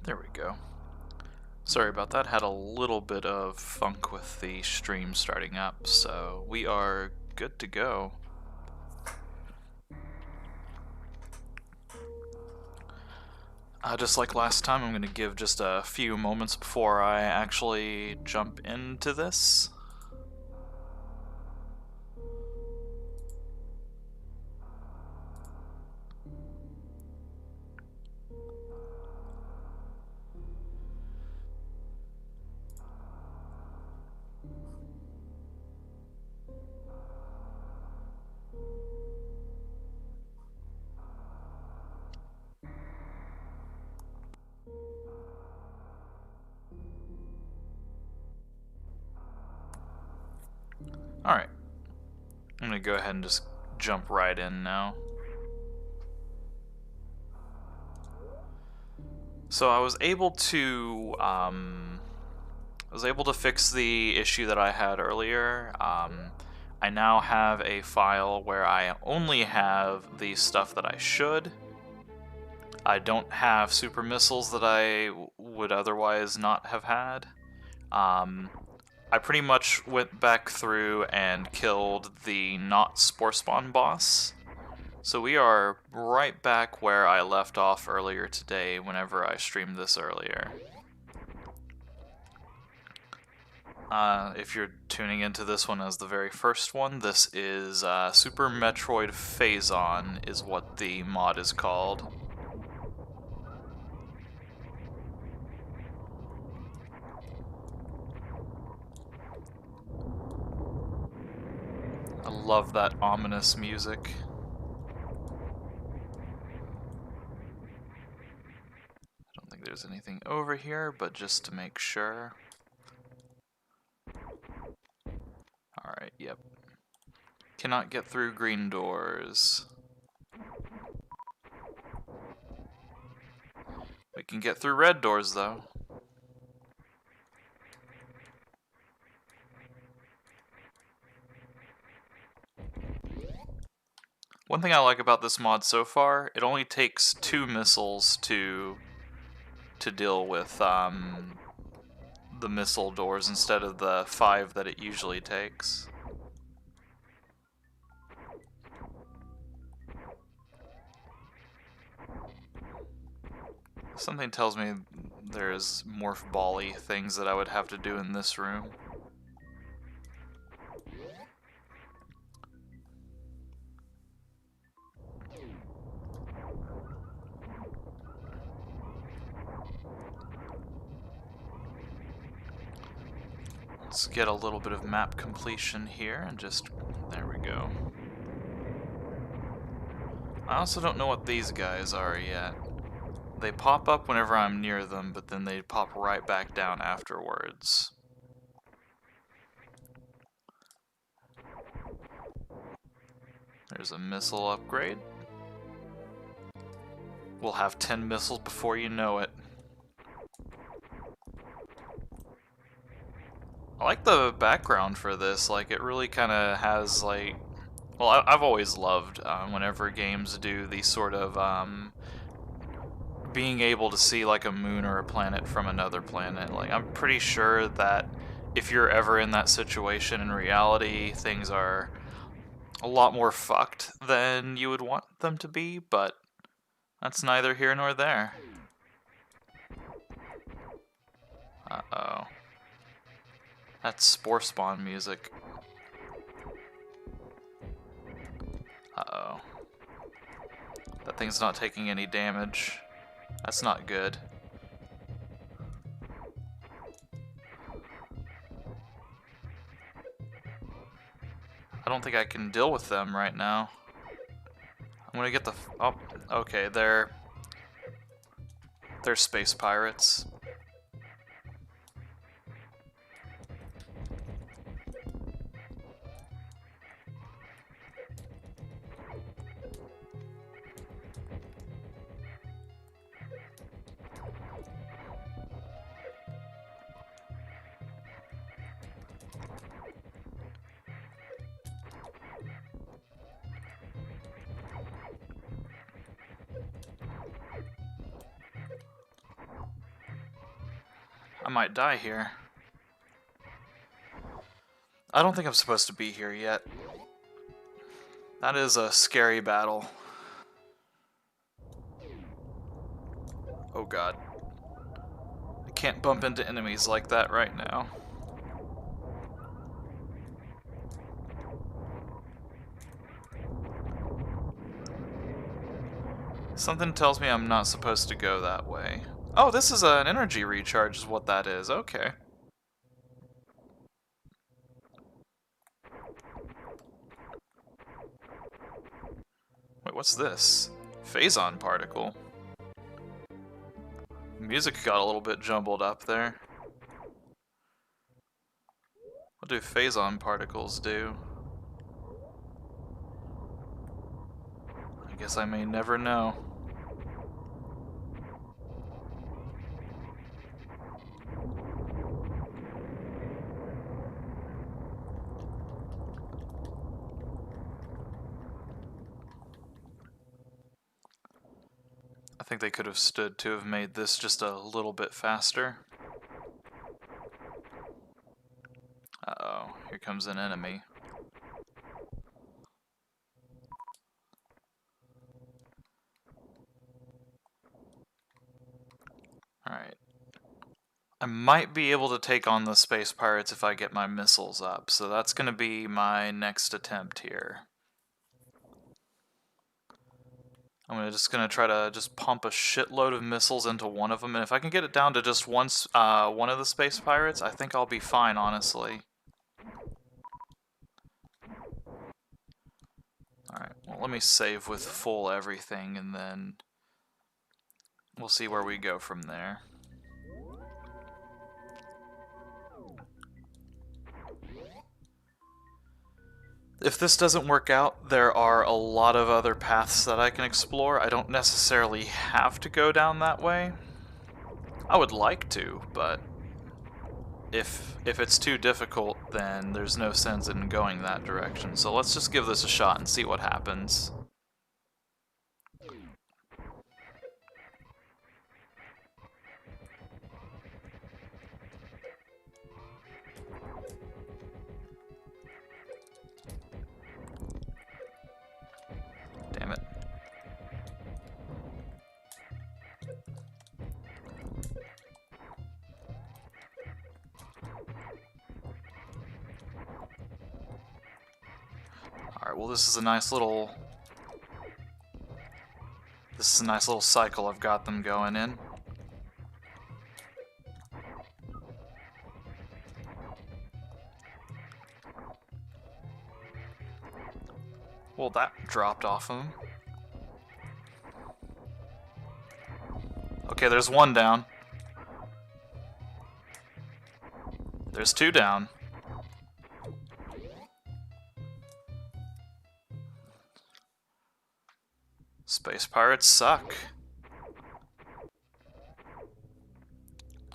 There we go. Sorry about that, had a little bit of funk with the stream starting up, so we are good to go. Just like last time, I'm going to give just a few moments before I actually jump into this. Alright, I'm going to go ahead and just jump right in now. So I was able to fix the issue that I had earlier. I now have a file where I only have the stuff that I should. I don't have super missiles that I would otherwise not have had. I pretty much went back through and killed the not Spore Spawn boss. So we are right back where I left off earlier today whenever I streamed this earlier. If you're tuning into this one as the very first one, this is Super Metroid Phazon is what the mod is called. I love that ominous music. I don't think there's anything over here, but just to make sure. Alright, yep. Cannot get through green doors. We can get through red doors, though. One thing I like about this mod so far, it only takes 2 missiles to deal with the missile doors instead of the 5 that it usually takes. Something tells me there's morph ball-y things that I would have to do in this room. Let's get a little bit of map completion here and just... there we go. I also don't know what these guys are yet. They pop up whenever I'm near them, but then they pop right back down afterwards. There's a missile upgrade. We'll have 10 missiles before you know it. I like the background for this, like it really kind of has like... Well, I've always loved whenever games do these sort of being able to see like a moon or a planet from another planet. Like, I'm pretty sure that if you're ever in that situation in reality, things are a lot more fucked than you would want them to be, but that's neither here nor there. Uh-oh. That's Spore Spawn music. Uh-oh. That thing's not taking any damage. That's not good. I don't think I can deal with them right now. I'm gonna get the... oh, okay, they're space pirates. I might die here. I don't think I'm supposed to be here yet. That is a scary battle. Oh god. I can't bump into enemies like that right now. Something tells me I'm not supposed to go that way. Oh, this is an energy recharge is what that is. Okay. Wait, what's this? Phazon particle. Music got a little bit jumbled up there. What do Phazon particles do? I guess I may never know. I think they could have stood to have made this just a little bit faster. Uh-oh, here comes an enemy. Alright. I might be able to take on the space pirates if I get my missiles up, so that's going to be my next attempt here. I'm just going to try to just pump a shitload of missiles into one of them, and if I can get it down to just one of the space pirates, I think I'll be fine, honestly. Alright, well let me save with full everything, and then we'll see where we go from there. If this doesn't work out, there are a lot of other paths that I can explore. I don't necessarily have to go down that way. I would like to, but if it's too difficult, then there's no sense in going that direction. So let's just give this a shot and see what happens. Damn it. Alright, well this is a nice little cycle I've got them going in. Well, that dropped off of him. Okay, there's one down. There's two down. Space pirates suck.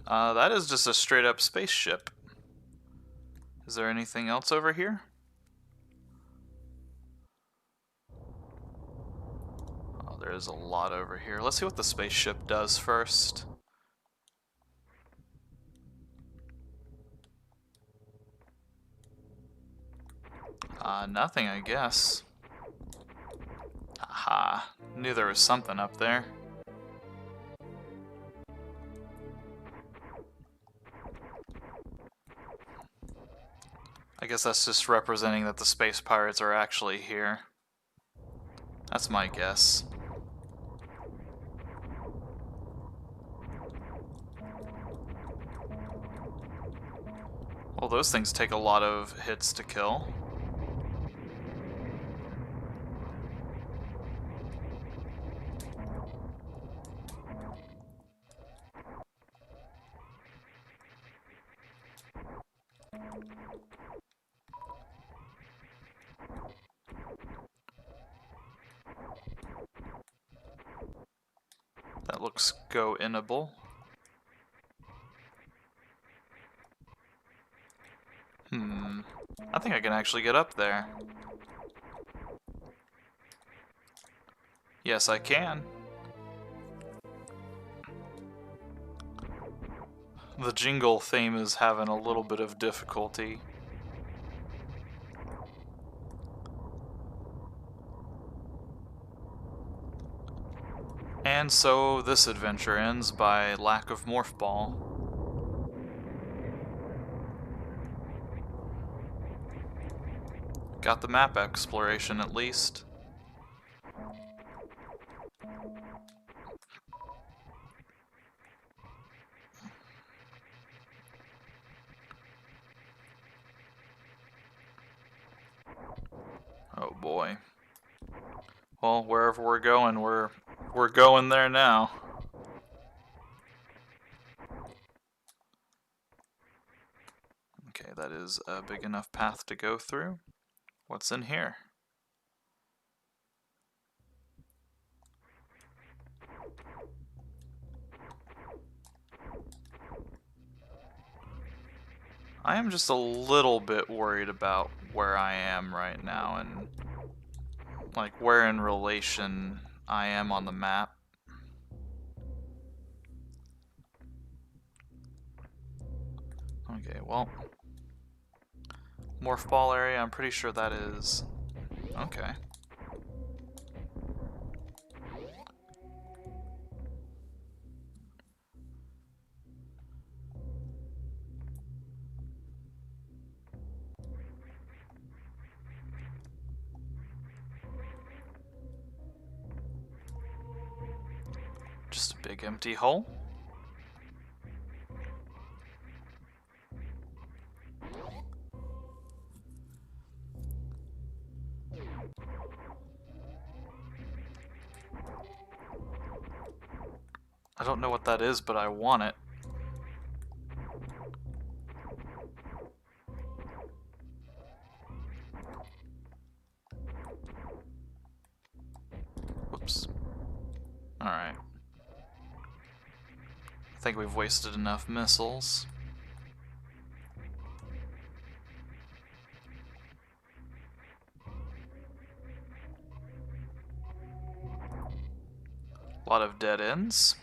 That is just a straight up spaceship. Is there anything else over here? Oh, there's a lot over here. Let's see what the spaceship does first. Nothing, I guess. Aha, knew there was something up there. I guess that's just representing that the space pirates are actually here. That's my guess. Well, those things take a lot of hits to kill. That looks go-inable. I think I can actually get up there. Yes, I can. The jingle theme is having a little bit of difficulty. And so this adventure ends by lack of Morph Ball. Got the map exploration at least. Oh boy. Well, wherever we're going, we're going there now. Okay, that is a big enough path to go through. What's in here? I am just a little bit worried about where I am right now and like where in relation I am on the map. Okay, well, Morph Ball area, I'm pretty sure that is... Okay. Just a big empty hole. I don't know what that is, but I want it. Whoops. Alright. I think we've wasted enough missiles. A lot of dead ends.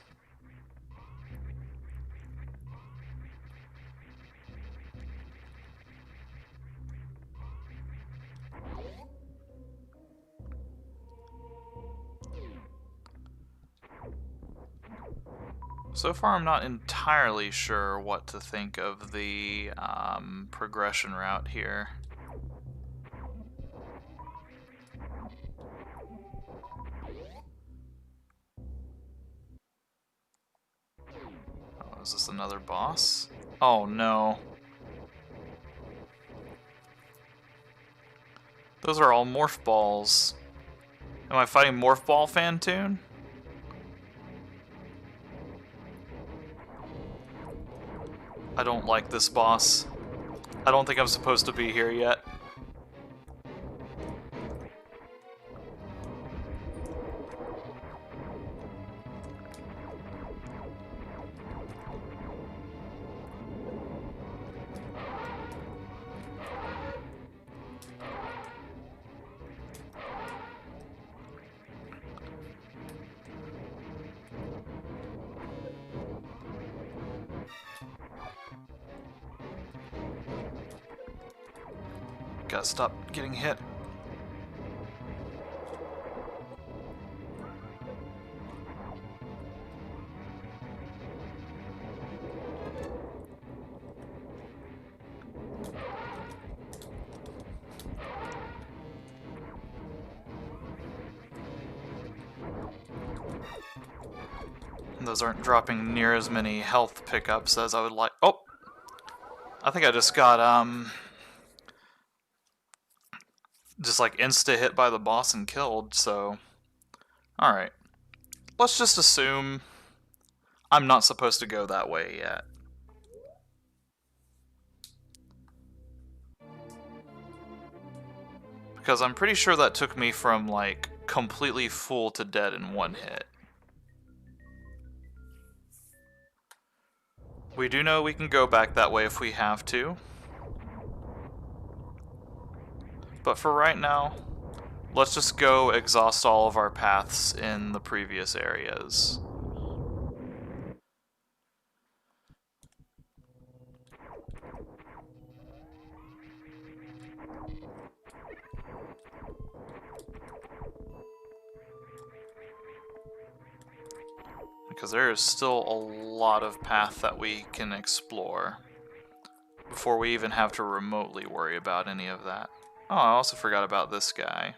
So far, I'm not entirely sure what to think of the progression route here. Oh, is this another boss? Oh no. Those are all Morph Balls. Am I fighting Morph Ball Phantoon? I don't like this boss. I don't think I'm supposed to be here yet. Gotta stop getting hit. Those aren't dropping near as many health pickups as I would like. Oh! I think I just got, just like insta hit by the boss and killed, so... Alright. Let's just assume I'm not supposed to go that way yet. Because I'm pretty sure that took me from, like, completely full to dead in one hit. We do know we can go back that way if we have to. But for right now, let's just go exhaust all of our paths in the previous areas. because there is still a lot of path that we can explore before we even have to remotely worry about any of that. Oh, I also forgot about this guy.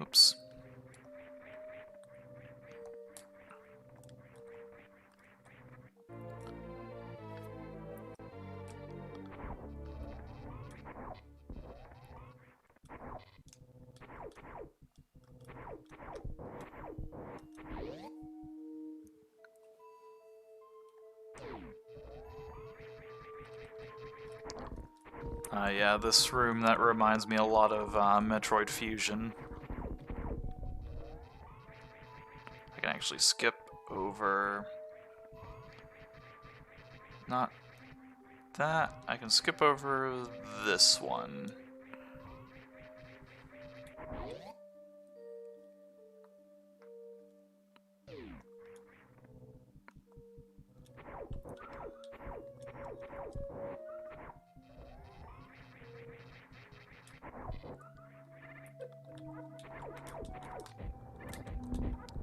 Oops. Yeah, this room, that reminds me a lot of Metroid Fusion. I can actually skip over... Not that. I can skip over this one.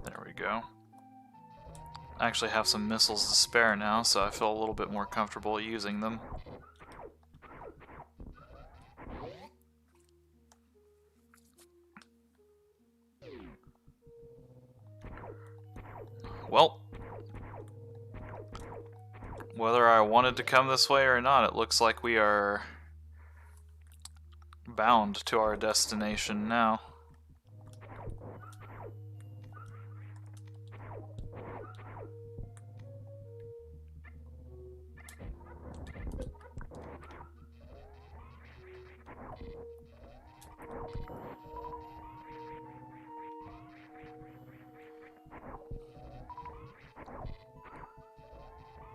There we go. I actually have some missiles to spare now, so I feel a little bit more comfortable using them. Well, whether I wanted to come this way or not, it looks like we are bound to our destination now.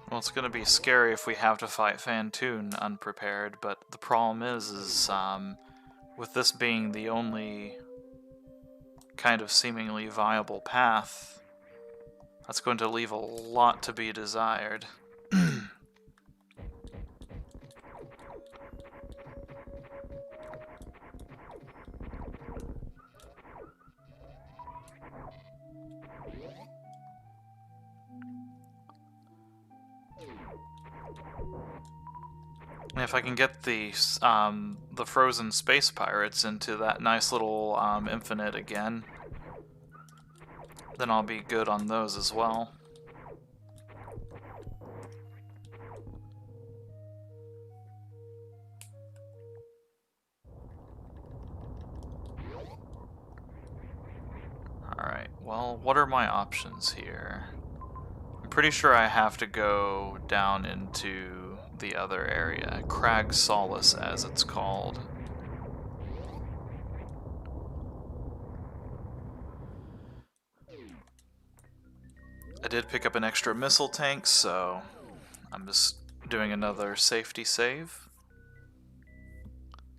Well, it's gonna be scary if we have to fight Phantoon unprepared, but the problem is with this being the only kind of seemingly viable path, that's going to leave a lot to be desired. If I can get the frozen space pirates into that nice little infinite again, then I'll be good on those as well. Alright, well, what are my options here? I'm pretty sure I have to go down into the other area, Crag Solace as it's called. I did pick up an extra missile tank, so I'm just doing another safety save.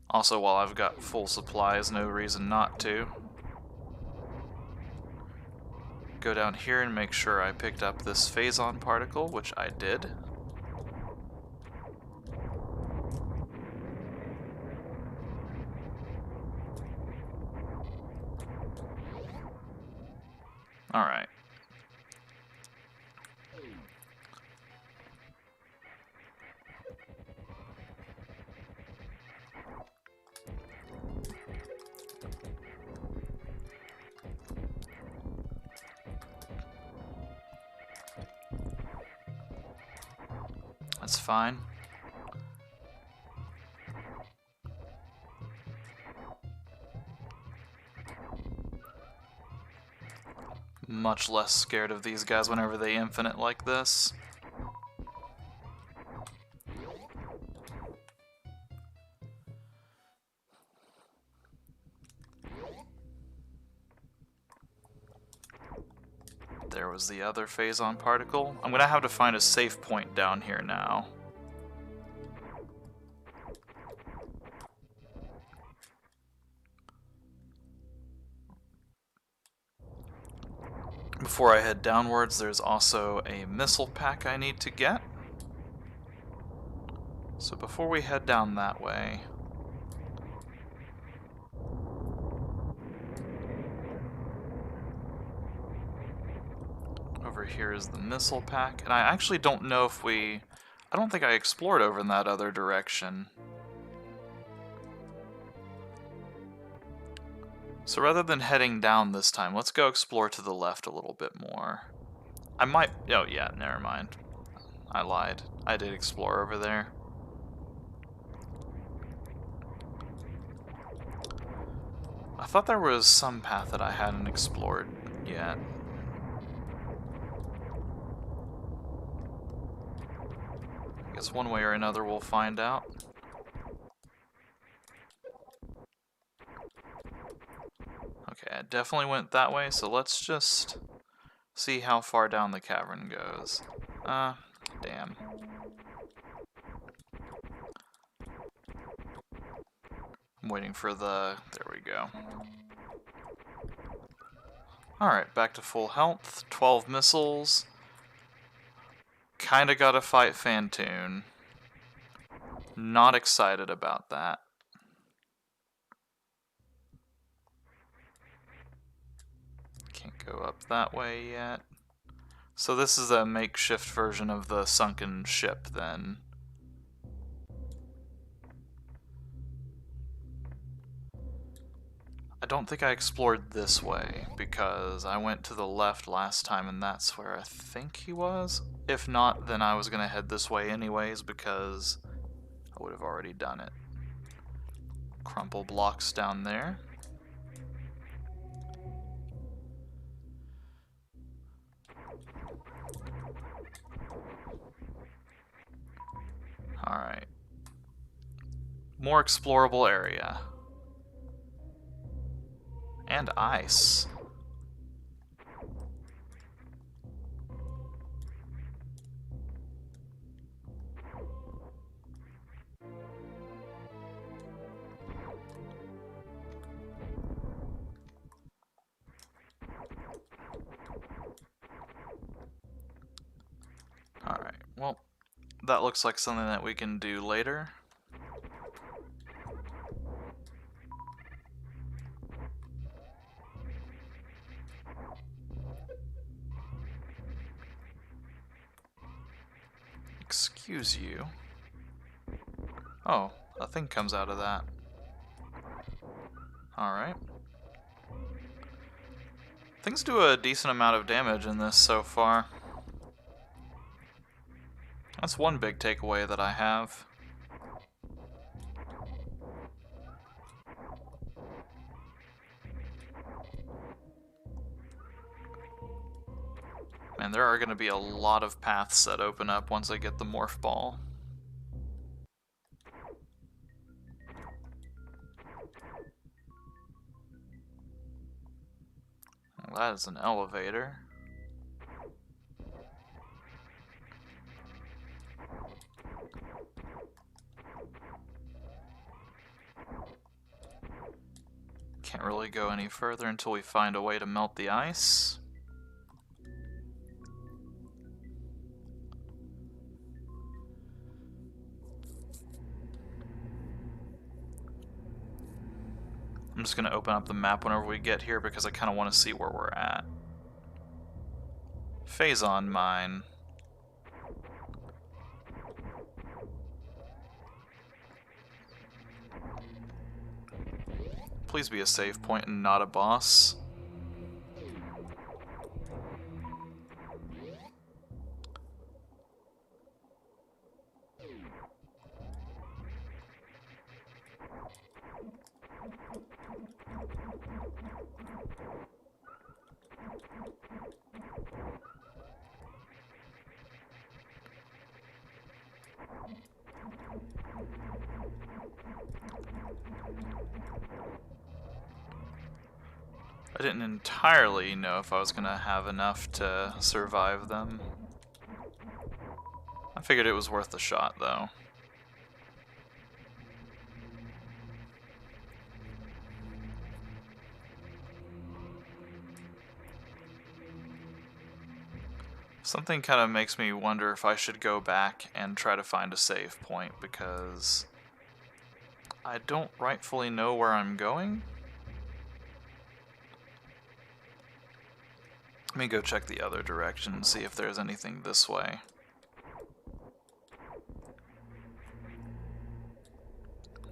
Also, while I've got full supplies, no reason not to. Go down here and make sure I picked up this Phazon particle, which I did. Alright. That's fine. Much less scared of these guys whenever they infinite like this. There was the other Phazon particle. I'm gonna have to find a safe point down here now. Before I head downwards, there's also a missile pack I need to get. So before we head down that way, here is the missile pack, and I actually don't know if I don't think I explored over in that other direction. So rather than heading down this time, let's go explore to the left a little bit more. I might... Oh, yeah, never mind. I lied. I did explore over there. I thought there was some path that I hadn't explored yet. I guess one way or another we'll find out. Okay, I definitely went that way, so let's just see how far down the cavern goes. Damn. I'm waiting for the... There we go. Alright, back to full health. 12 missiles. Kinda gotta fight Phantoon. Not excited about that. Can't go up that way yet. So this is a makeshift version of the sunken ship, then. I don't think I explored this way, because I went to the left last time, and that's where I think he was. If not, then I was going to head this way anyways, because I would have already done it. Crumple blocks down there. Alright. More explorable area. And ice. Alright, well, that looks like something that we can do later. Excuse you. Oh, a thing comes out of that. Alright. Things do a decent amount of damage in this so far. That's one big takeaway that I have. Man, there are going to be a lot of paths that open up once I get the morph ball. Well, that is an elevator. Can't really go any further until we find a way to melt the ice. I'm just going to open up the map whenever we get here because I kind of want to see where we're at. Phazon mine. Please be a save point and not a boss. I didn't entirely know if I was going to have enough to survive them. I figured it was worth a shot, though. Something kind of makes me wonder if I should go back and try to find a save point, because I don't rightfully know where I'm going. Let me go check the other direction and see if there's anything this way.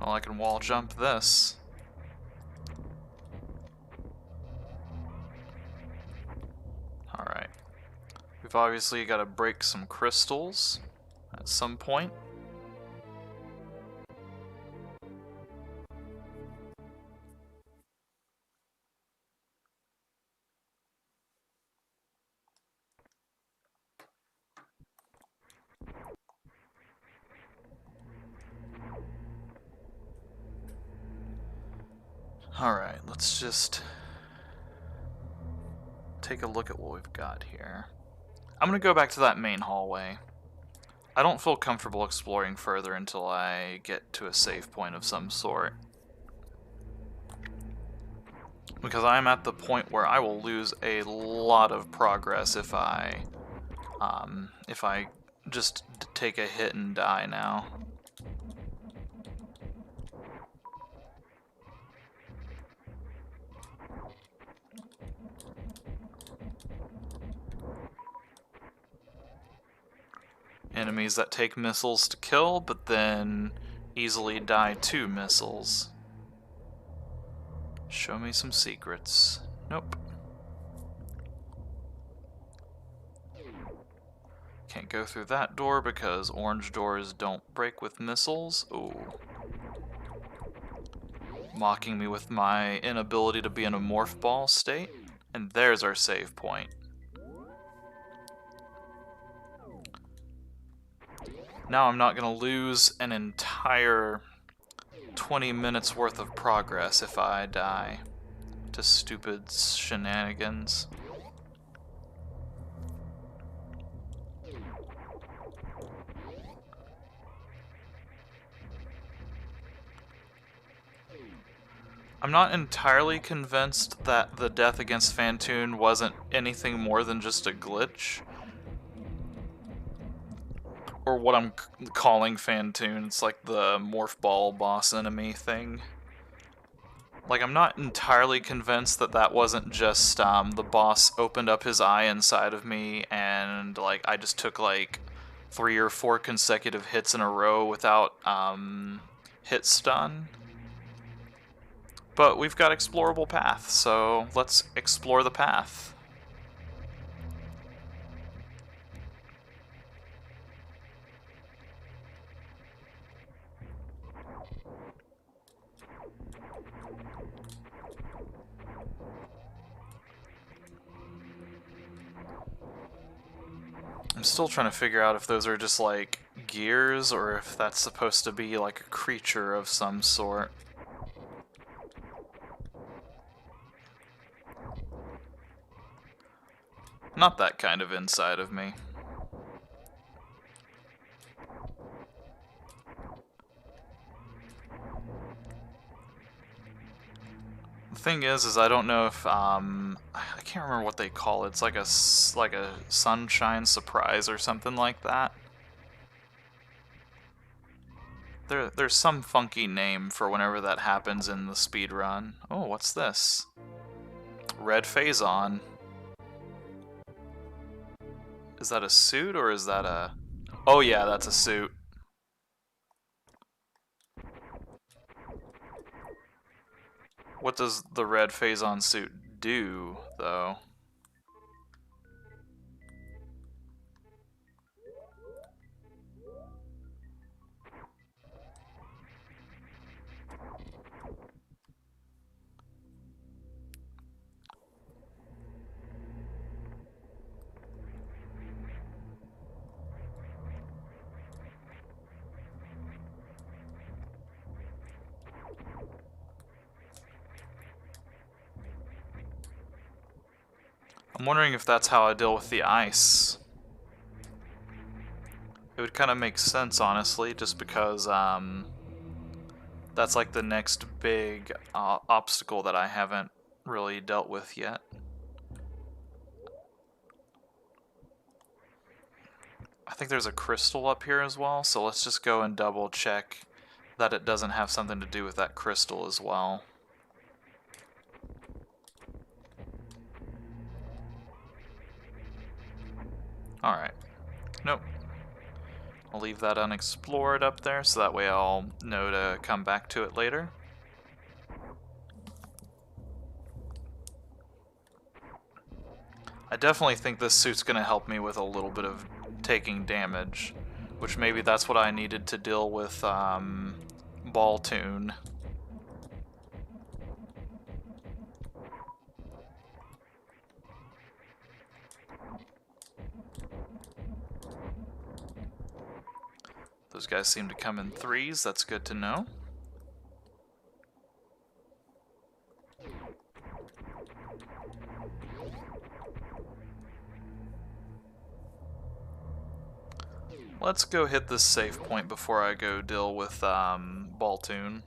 Well, I can wall jump this. Alright. We've obviously got to break some crystals at some point. Alright, let's just take a look at what we've got here. I'm gonna go back to that main hallway. I don't feel comfortable exploring further until I get to a save point of some sort. Because I'm at the point where I will lose a lot of progress if I just take a hit and die now. Enemies that take missiles to kill, but then easily die to missiles. Show me some secrets. Nope. Can't go through that door because orange doors don't break with missiles. Ooh. Mocking me with my inability to be in a morph ball state. And there's our save point. Now I'm not going to lose an entire 20 minutes worth of progress if I die to stupid shenanigans. I'm not entirely convinced that the death against Phantoon wasn't anything more than just a glitch. Or what I'm calling Phantoon, it's like the morph ball boss enemy thing. Like, I'm not entirely convinced that that wasn't just, the boss opened up his eye inside of me and, like, I just took, like, 3 or 4 consecutive hits in a row without, hit stun. But we've got explorable path, so let's explore the path. I'm still trying to figure out if those are just like gears or if that's supposed to be like a creature of some sort. Not that kind of inside of me. The thing is I don't know if I can't remember what they call it. It's like a sunshine surprise or something like that. There's some funky name for whenever that happens in the speedrun. Oh, what's this? Red Phazon. Is that a suit or is that a... Oh yeah, that's a suit. What does the red Phazon suit do, though? I'm wondering if that's how I deal with the ice. It would kind of make sense, honestly, just because that's like the next big obstacle that I haven't really dealt with yet. I think there's a crystal up here as well, so let's just go and double check that it doesn't have something to do with that crystal as well. Alright. Nope. I'll leave that unexplored up there, so that way I'll know to come back to it later. I definitely think this suit's going to help me with a little bit of taking damage, which maybe that's what I needed to deal with Balltoon. Those guys seem to come in threes, that's good to know. Let's go hit this save point before I go deal with Balltoon.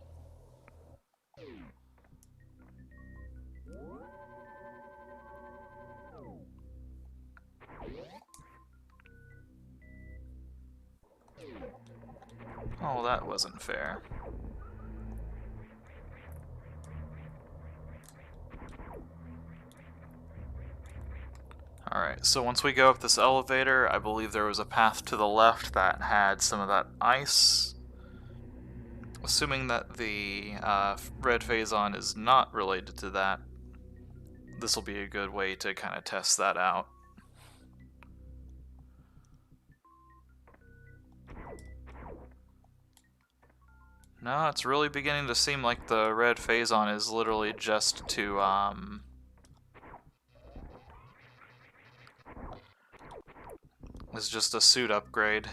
Oh, that wasn't fair. Alright, so once we go up this elevator, I believe there was a path to the left that had some of that ice. Assuming that the red Phazon is not related to that, this will be a good way to kind of test that out. No, it's really beginning to seem like the red Phazon is literally just to, is just a suit upgrade.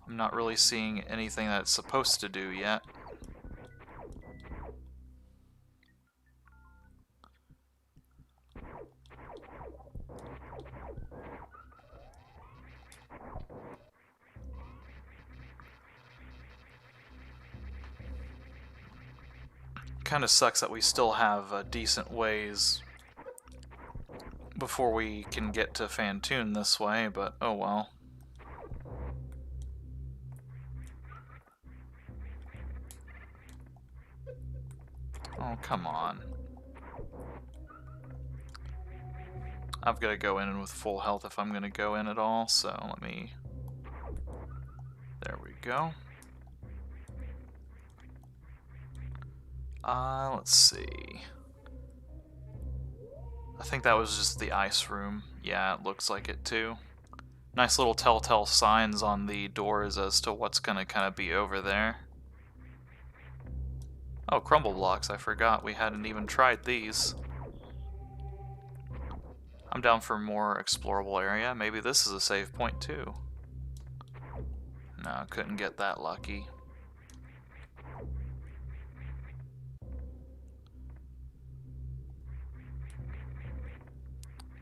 I'm not really seeing anything that it's supposed to do yet. Kind of sucks that we still have decent ways before we can get to Phantoon this way, but oh well. Oh, come on. I've got to go in with full health if I'm going to go in at all, so let me... There we go. Let's see. I think that was just the ice room. Yeah, it looks like it too. Nice little telltale signs on the doors as to what's gonna kind of be over there. Oh, crumble blocks, I forgot. We hadn't even tried these. I'm down for more explorable area. Maybe this is a save point too. No, couldn't get that lucky.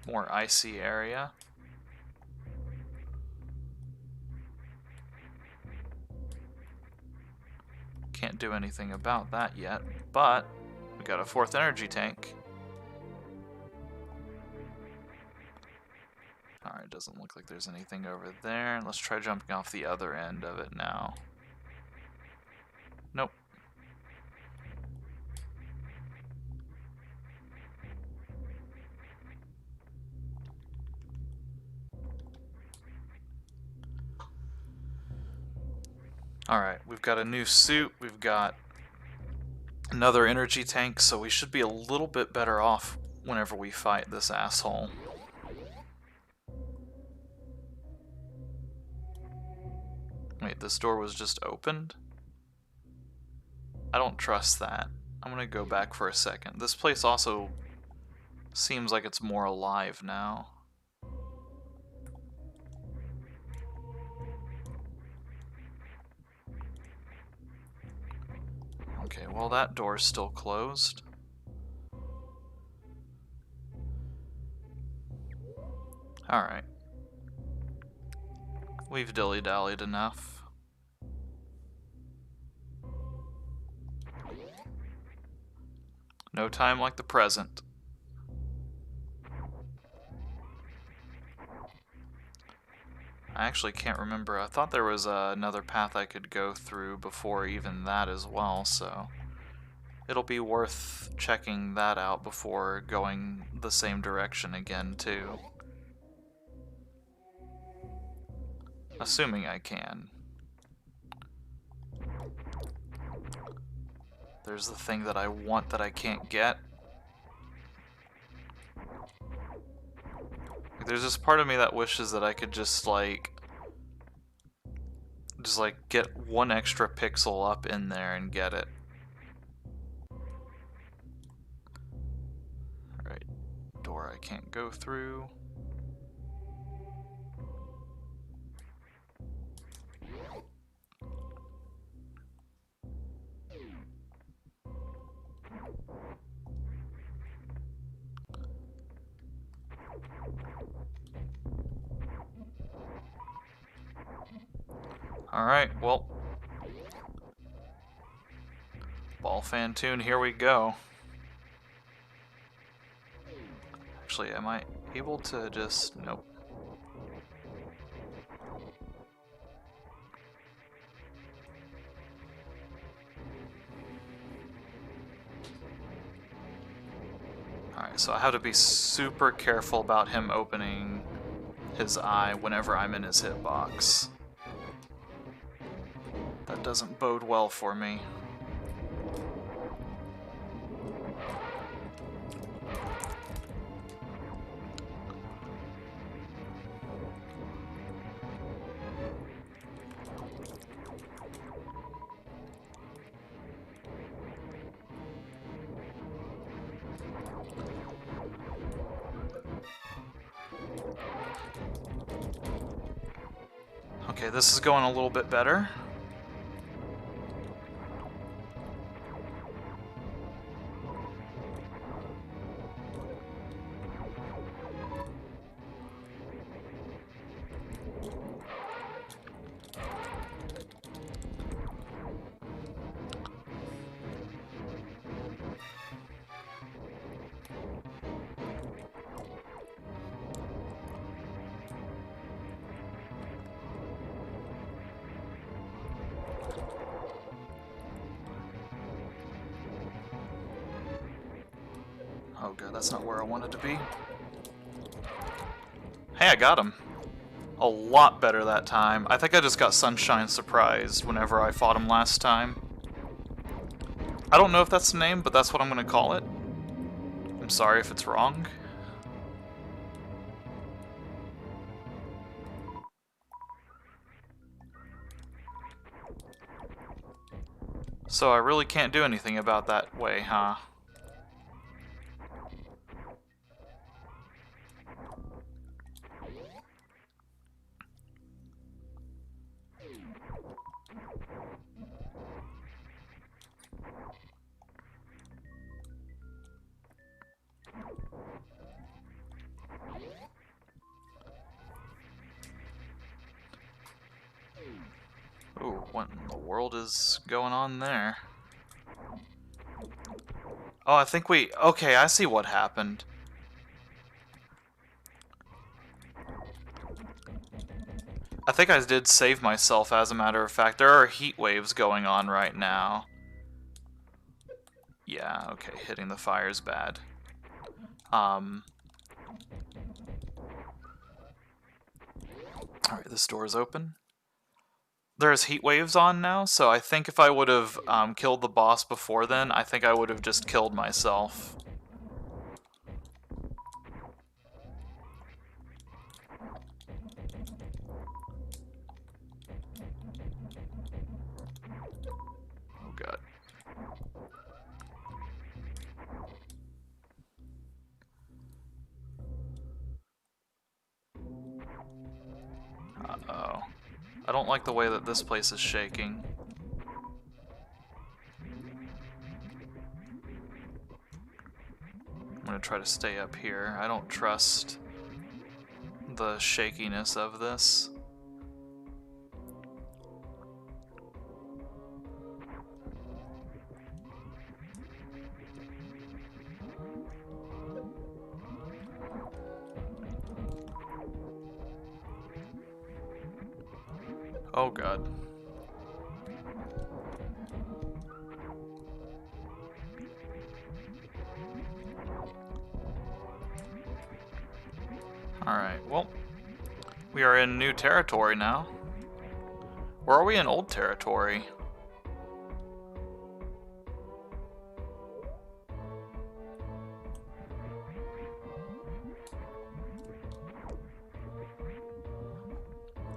More icy area. Can't do anything about that yet, but we got a fourth energy tank. Alright, doesn't look like there's anything over there. Let's try jumping off the other end of it now. Nope. Alright, we've got a new suit, we've got another energy tank, so we should be a little bit better off whenever we fight this asshole. Wait, this door was just opened? I don't trust that. I'm gonna go back for a second. This place also seems like it's more alive now. Okay, well that door's still closed. Alright. We've dilly-dallied enough. No time like the present. I actually can't remember. I thought there was another path I could go through before even that as well, so it'll be worth checking that out before going the same direction again, too. Assuming I can. There's the thing that I want that I can't get. There's this part of me that wishes that I could just get one extra pixel up in there and get it. Alright, door I can't go through. Alright, well. Ball fan tune, here we go. Actually, am I able to just... Nope. Alright, so I have to be super careful about him opening his eye whenever I'm in his hitbox. That doesn't bode well for me. Okay, this is going a little bit better. Oh good, that's not where I wanted to be. Hey, I got him. A lot better that time. I think I just got Sunshine surprised whenever I fought him last time. I don't know if that's the name, but that's what I'm gonna call it. I'm sorry if it's wrong. So I really can't do anything about that way, huh? Ooh, what in the world is going on there? Oh, I think we... Okay, I see what happened. I think I did save myself, as a matter of fact. There are heat waves going on right now. Yeah, okay, hitting the fire's bad. Alright, this door's open. There's heat waves on now, so I think if I would have killed the boss before then, I think I would have just killed myself. Oh god. Uh-oh. I don't like the way that this place is shaking. I'm gonna try to stay up here. I don't trust the shakiness of this. Oh god. Alright, well, we are in new territory now. Or are we in old territory?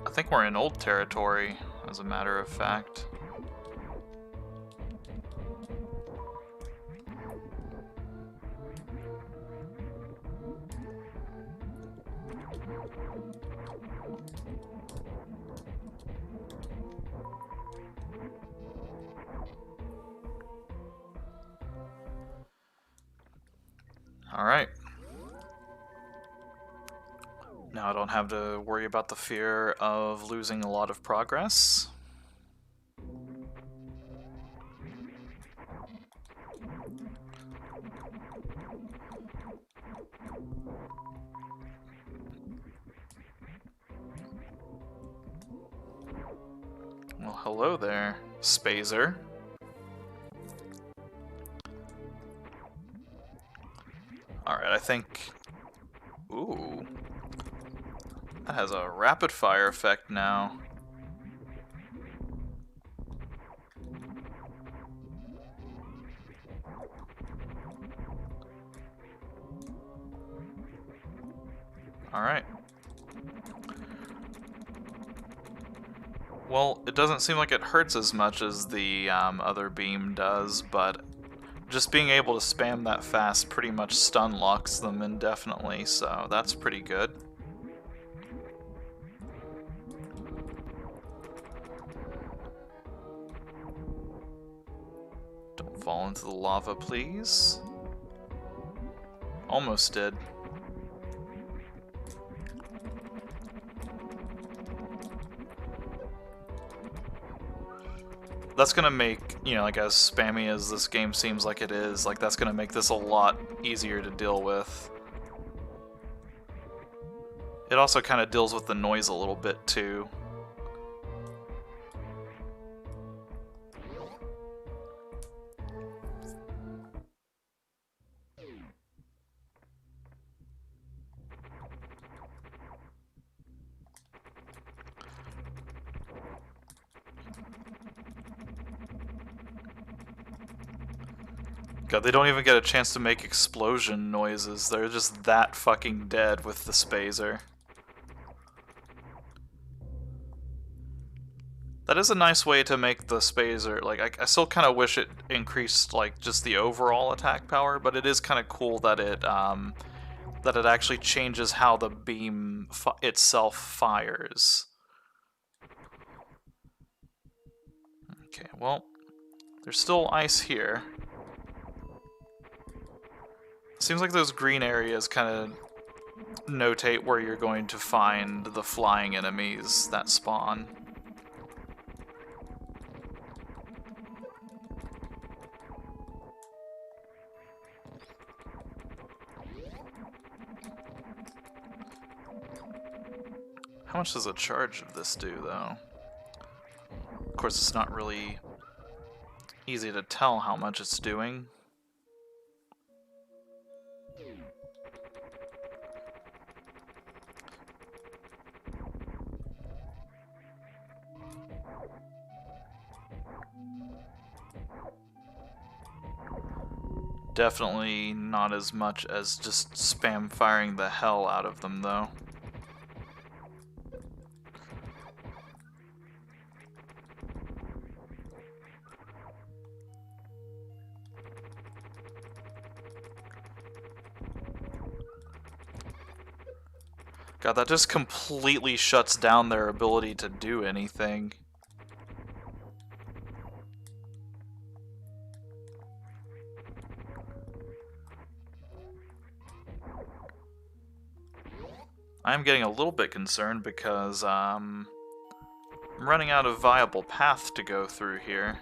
I think we're in old territory, as a matter of fact. Alright. Now I don't have to worry about the fear of losing a lot of progress. Well, hello there, Spazer. Alright, I think... Ooh. That has a rapid fire effect now. Alright. Well, it doesn't seem like it hurts as much as the other beam does, but just being able to spam that fast pretty much stun locks them indefinitely, so that's pretty good. Don't fall into the lava, please. Almost did. That's gonna make, you know, like as spammy as this game seems like it is, like that's gonna make this a lot easier to deal with. It also kind of deals with the noise a little bit too. God, they don't even get a chance to make explosion noises. They're just that fucking dead with the Spazer. That is a nice way to make the Spazer, like, I still kind of wish it increased, like, just the overall attack power, but it is kind of cool that it actually changes how the beam itself fires. Okay, well, there's still ice here. Seems like those green areas kind of notate where you're going to find the flying enemies that spawn. How much does a charge of this do, though? Of course, it's not really easy to tell how much it's doing. Definitely not as much as just spam firing the hell out of them, though. God, that just completely shuts down their ability to do anything. I'm getting a little bit concerned because I'm running out of viable path to go through here.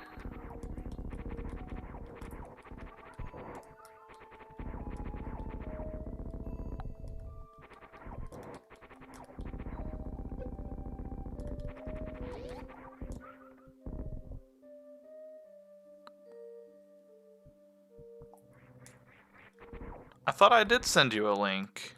I thought I did send you a link.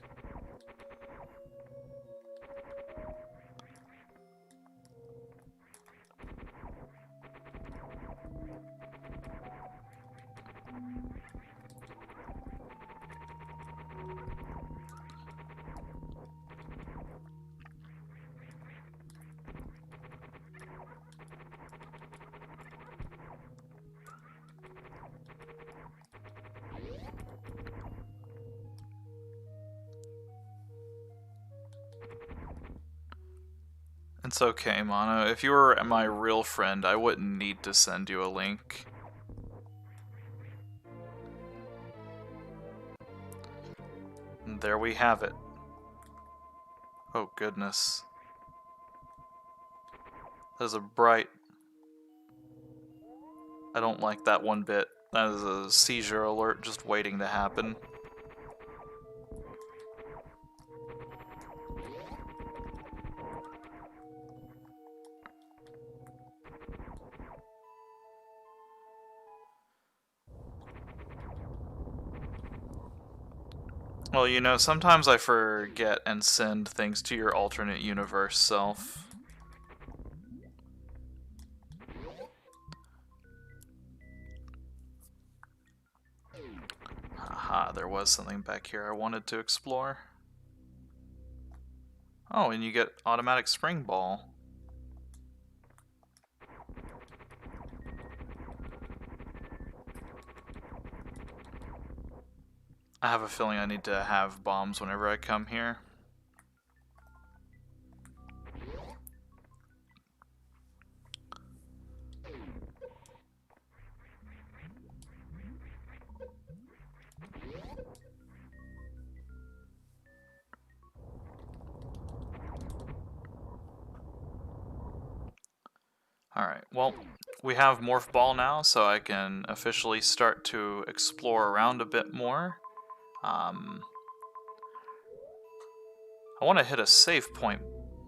It's okay, Mono. If you were my real friend, I wouldn't need to send you a link. And there we have it. Oh, goodness. There's a bright... I don't like that one bit. That is a seizure alert just waiting to happen. Well, you know, sometimes I forget and send things to your alternate universe self. Haha, there was something back here I wanted to explore. Oh, and you get automatic spring ball. I have a feeling I need to have bombs whenever I come here. Alright, well, we have Morph Ball now, so I can officially start to explore around a bit more. I want to hit a save point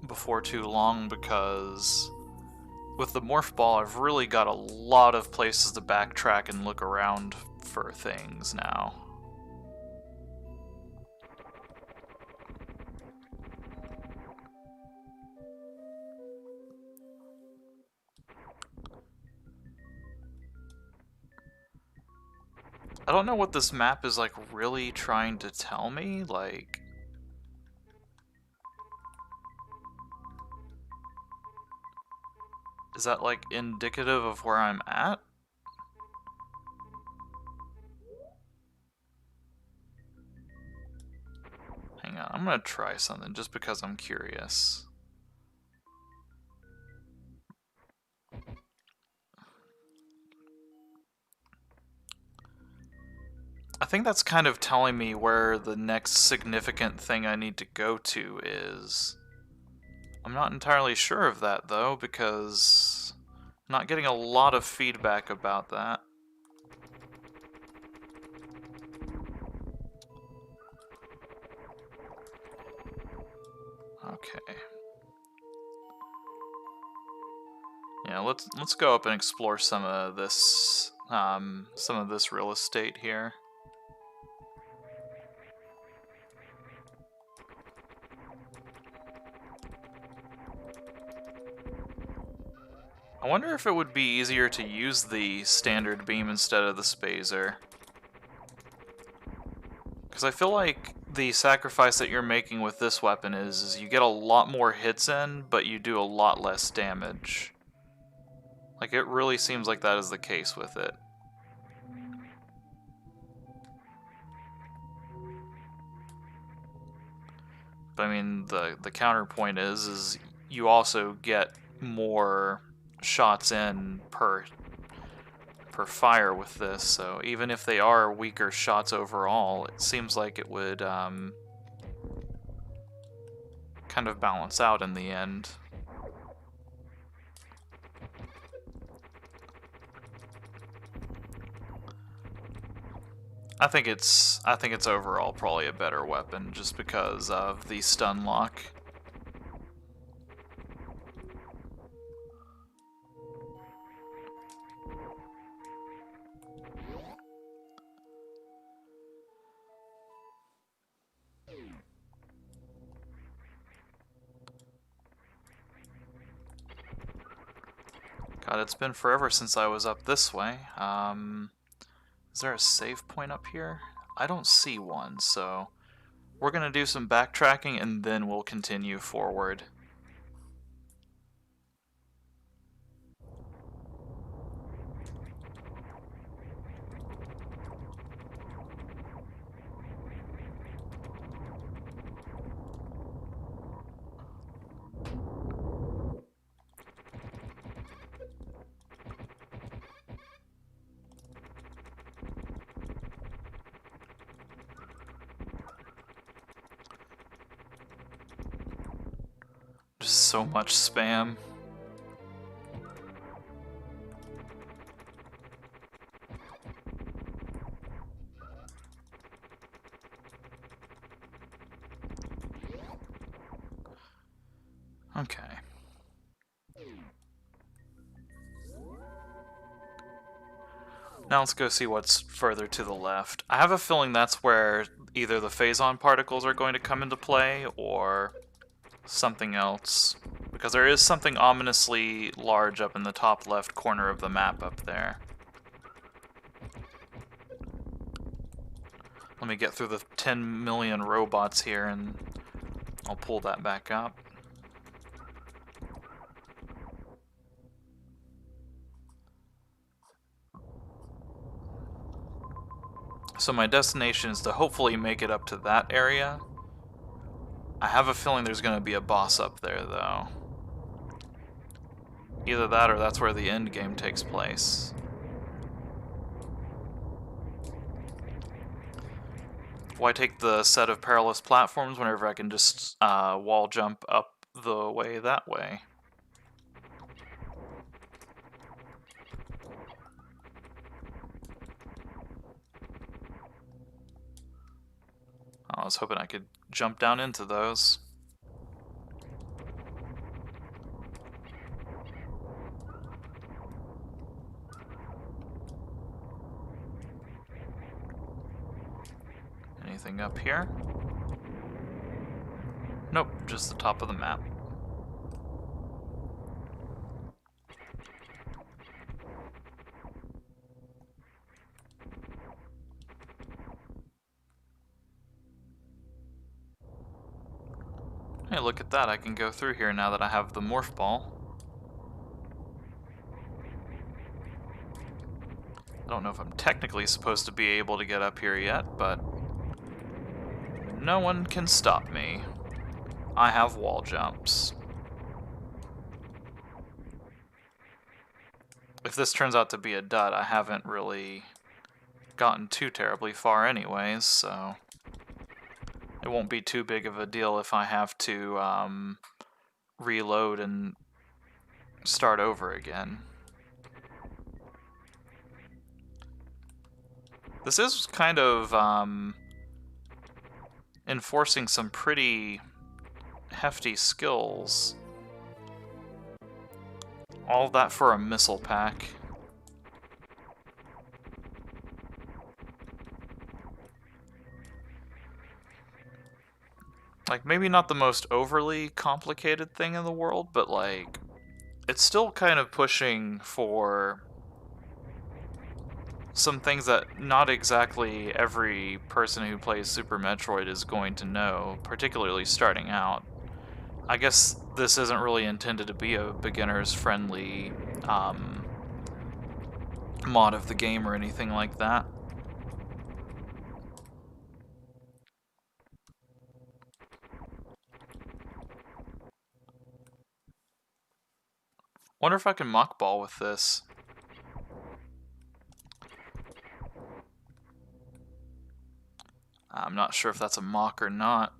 before too long because with the Morph Ball, I've really got a lot of places to backtrack and look around for things now. I don't know what this map is, like, really trying to tell me, like... Is that, like, indicative of where I'm at? Hang on, I'm gonna try something just because I'm curious. I think that's kind of telling me where the next significant thing I need to go to is. I'm not entirely sure of that, though, because I'm not getting a lot of feedback about that. Okay. Yeah, let's go up and explore some of this real estate here. I wonder if it would be easier to use the standard beam instead of the spazer. Because I feel like the sacrifice that you're making with this weapon is you get a lot more hits in, but you do a lot less damage. Like, it really seems like that is the case with it. But I mean, the counterpoint is you also get more shots in per fire with this, so even if they are weaker shots overall, it seems like it would kind of balance out in the end. I think it's overall probably a better weapon just because of the stun lock. God, it's been forever since I was up this way. Is there a save point up here? I don't see one, so we're gonna do some backtracking and then we'll continue forward. Just so much spam. Okay. Now let's go see what's further to the left. I have a feeling that's where either the Phazon particles are going to come into play, or something else. Because there is something ominously large up in the top left corner of the map up there. Let me get through the 10 million robots here and I'll pull that back up. So my destination is to hopefully make it up to that area. I have a feeling there's going to be a boss up there, though. Either that or that's where the end game takes place. Why take the set of perilous platforms whenever I can just wall jump up the way that way? I was hoping I could jump down into those. Anything up here? Nope, just the top of the map. Hey, look at that, I can go through here now that I have the morph ball. I don't know if I'm technically supposed to be able to get up here yet, but no one can stop me. I have wall jumps. If this turns out to be a dud, I haven't really gotten too terribly far anyways, so it won't be too big of a deal if I have to reload and start over again. This is kind of enforcing some pretty hefty skills. All that for a missile pack. Like, maybe not the most overly complicated thing in the world, but like, it's still kind of pushing for some things that not exactly every person who plays Super Metroid is going to know, particularly starting out. I guess this isn't really intended to be a beginner's friendly mod of the game or anything like that. Wonder if I can mock ball with this. I'm not sure if that's a mock or not.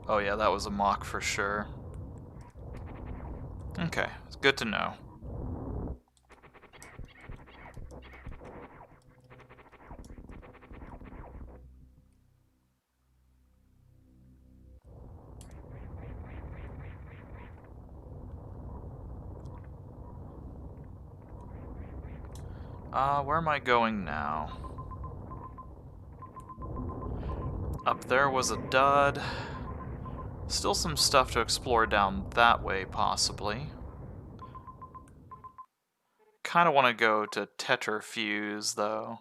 Oh yeah, that was a mock for sure. Okay, it's good to know. Where am I going now? Up there was a dud. Still some stuff to explore down that way, possibly. Kind of want to go to Tetrafuse, though.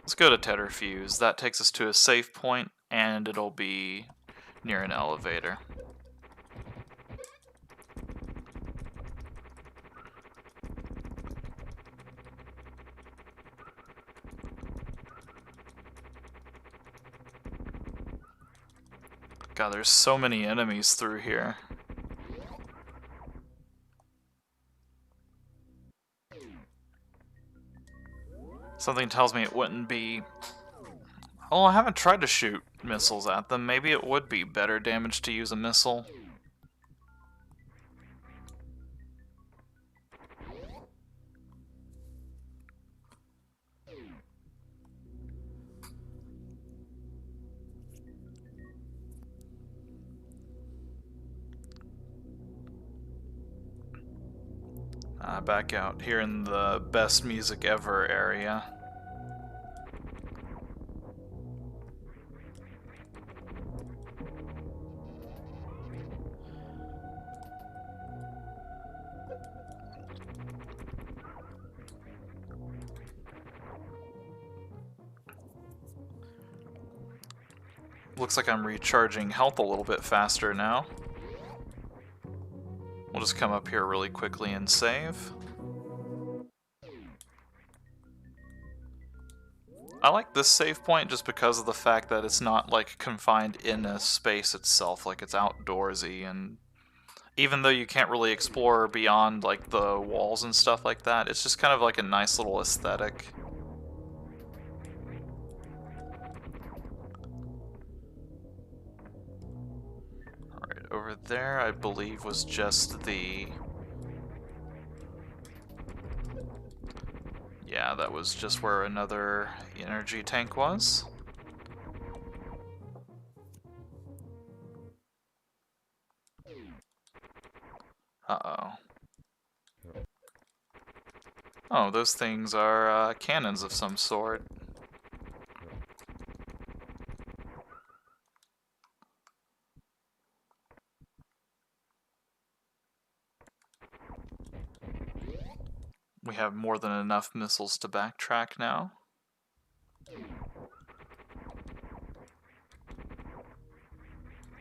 Let's go to Tetrafuse. That takes us to a safe point, and it'll be near an elevator. God, there's so many enemies through here. Something tells me it wouldn't be... Oh, I haven't tried to shoot missiles at them. Maybe it would be better damage to use a missile. Back out here in the best music ever area. Looks like I'm recharging health a little bit faster now. We'll just come up here really quickly and save. I like this save point just because of the fact that it's not like confined in a space itself, like it's outdoorsy, and even though you can't really explore beyond like the walls and stuff like that, it's just kind of like a nice little aesthetic. Alright, over there I believe was just the... Yeah, that was just where another energy tank was. Uh-oh. Oh, those things are cannons of some sort. We have more than enough missiles to backtrack now.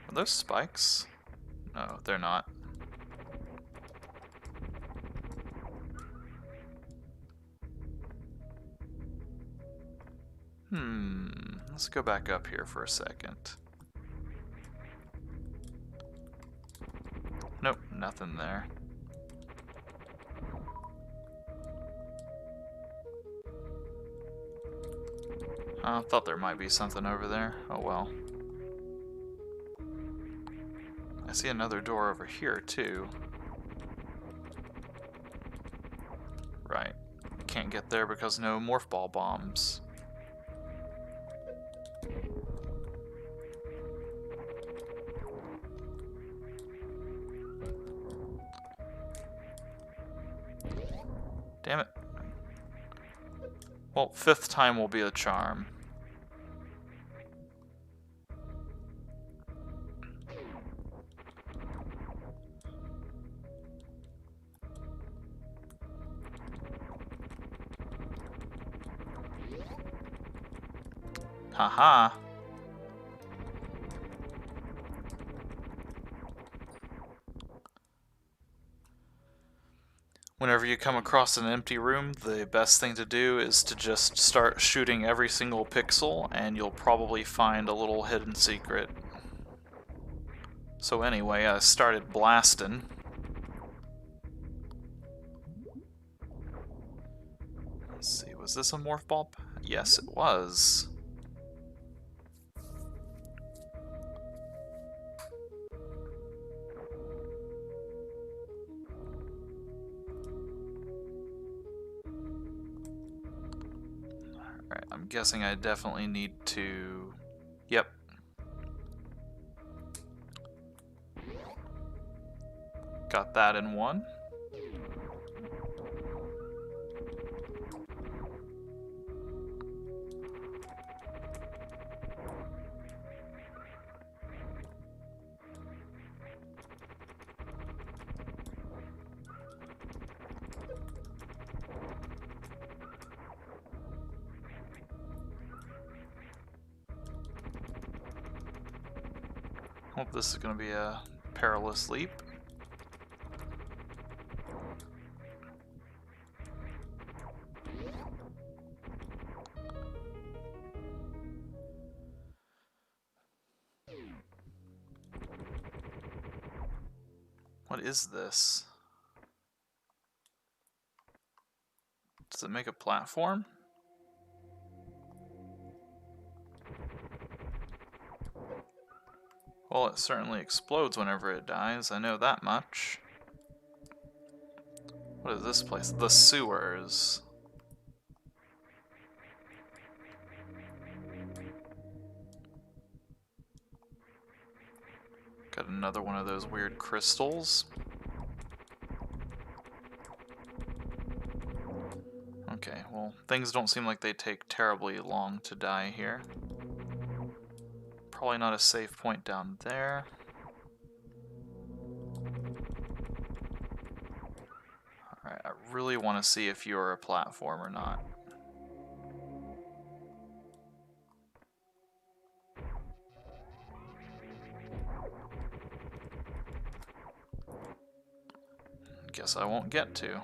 Are those spikes? No, they're not. Let's go back up here for a second. Nope, nothing there. I thought there might be something over there. Oh well. I see another door over here too. Right. Can't get there because no morph ball bombs. Damn it. Well, 5th time will be a charm. Haha. Whenever you come across an empty room, the best thing to do is to just start shooting every single pixel, and you'll probably find a little hidden secret. So anyway, I started blasting. Let's see, was this a morph ball? Yes, it was. Alright, I'm guessing I definitely need to... Yep. Got that in one. Hope this is going to be a perilous leap. What is this? Does it make a platform? Well, it certainly explodes whenever it dies, I know that much. What is this place? The sewers. Got another one of those weird crystals. Okay, well, things don't seem like they take terribly long to die here. Probably not a safe point down there. Alright, I really want to see if you're a platform or not. Guess I won't get to.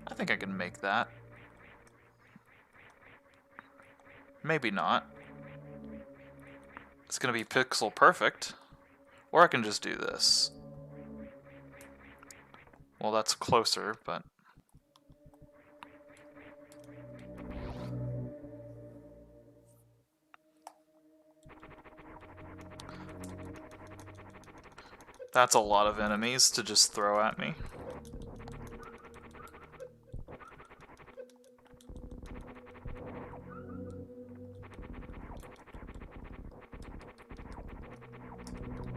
I think I can make that. Maybe not. It's gonna be pixel perfect. Or I can just do this. Well, that's closer, but... That's a lot of enemies to just throw at me.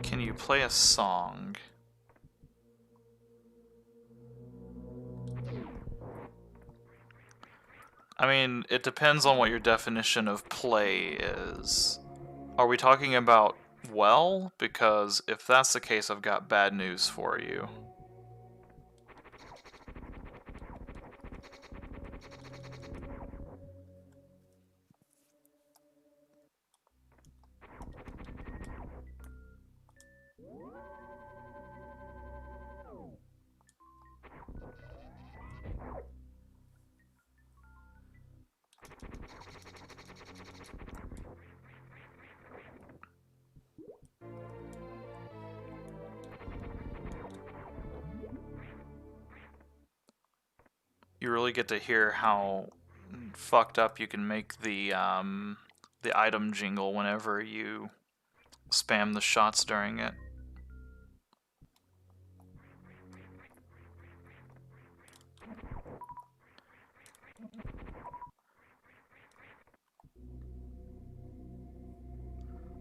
Can you play a song? I mean, it depends on what your definition of play is. Are we talking about well? Because if that's the case, I've got bad news for you. You really get to hear how fucked up you can make the item jingle whenever you spam the shots during it.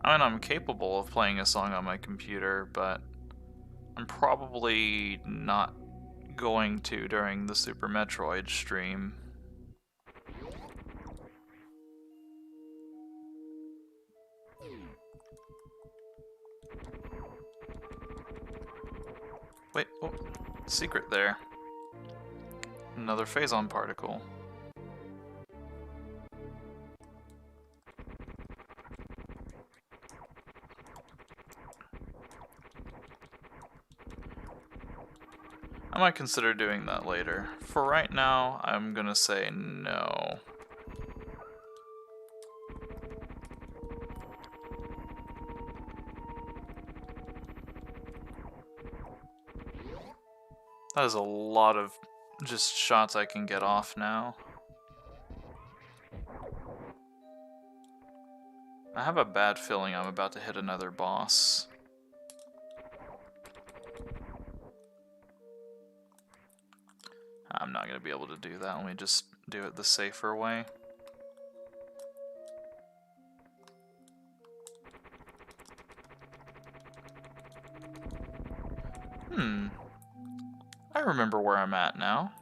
I mean, I'm capable of playing a song on my computer, but I'm probably not going to during the Super Metroid stream. Wait, oh, secret there. Another Phazon particle. I might consider doing that later. For right now, I'm gonna say no. That is a lot of just shots I can get off now. I have a bad feeling I'm about to hit another boss. I'm not going to be able to do that. Let me just do it the safer way. I remember where I'm at now.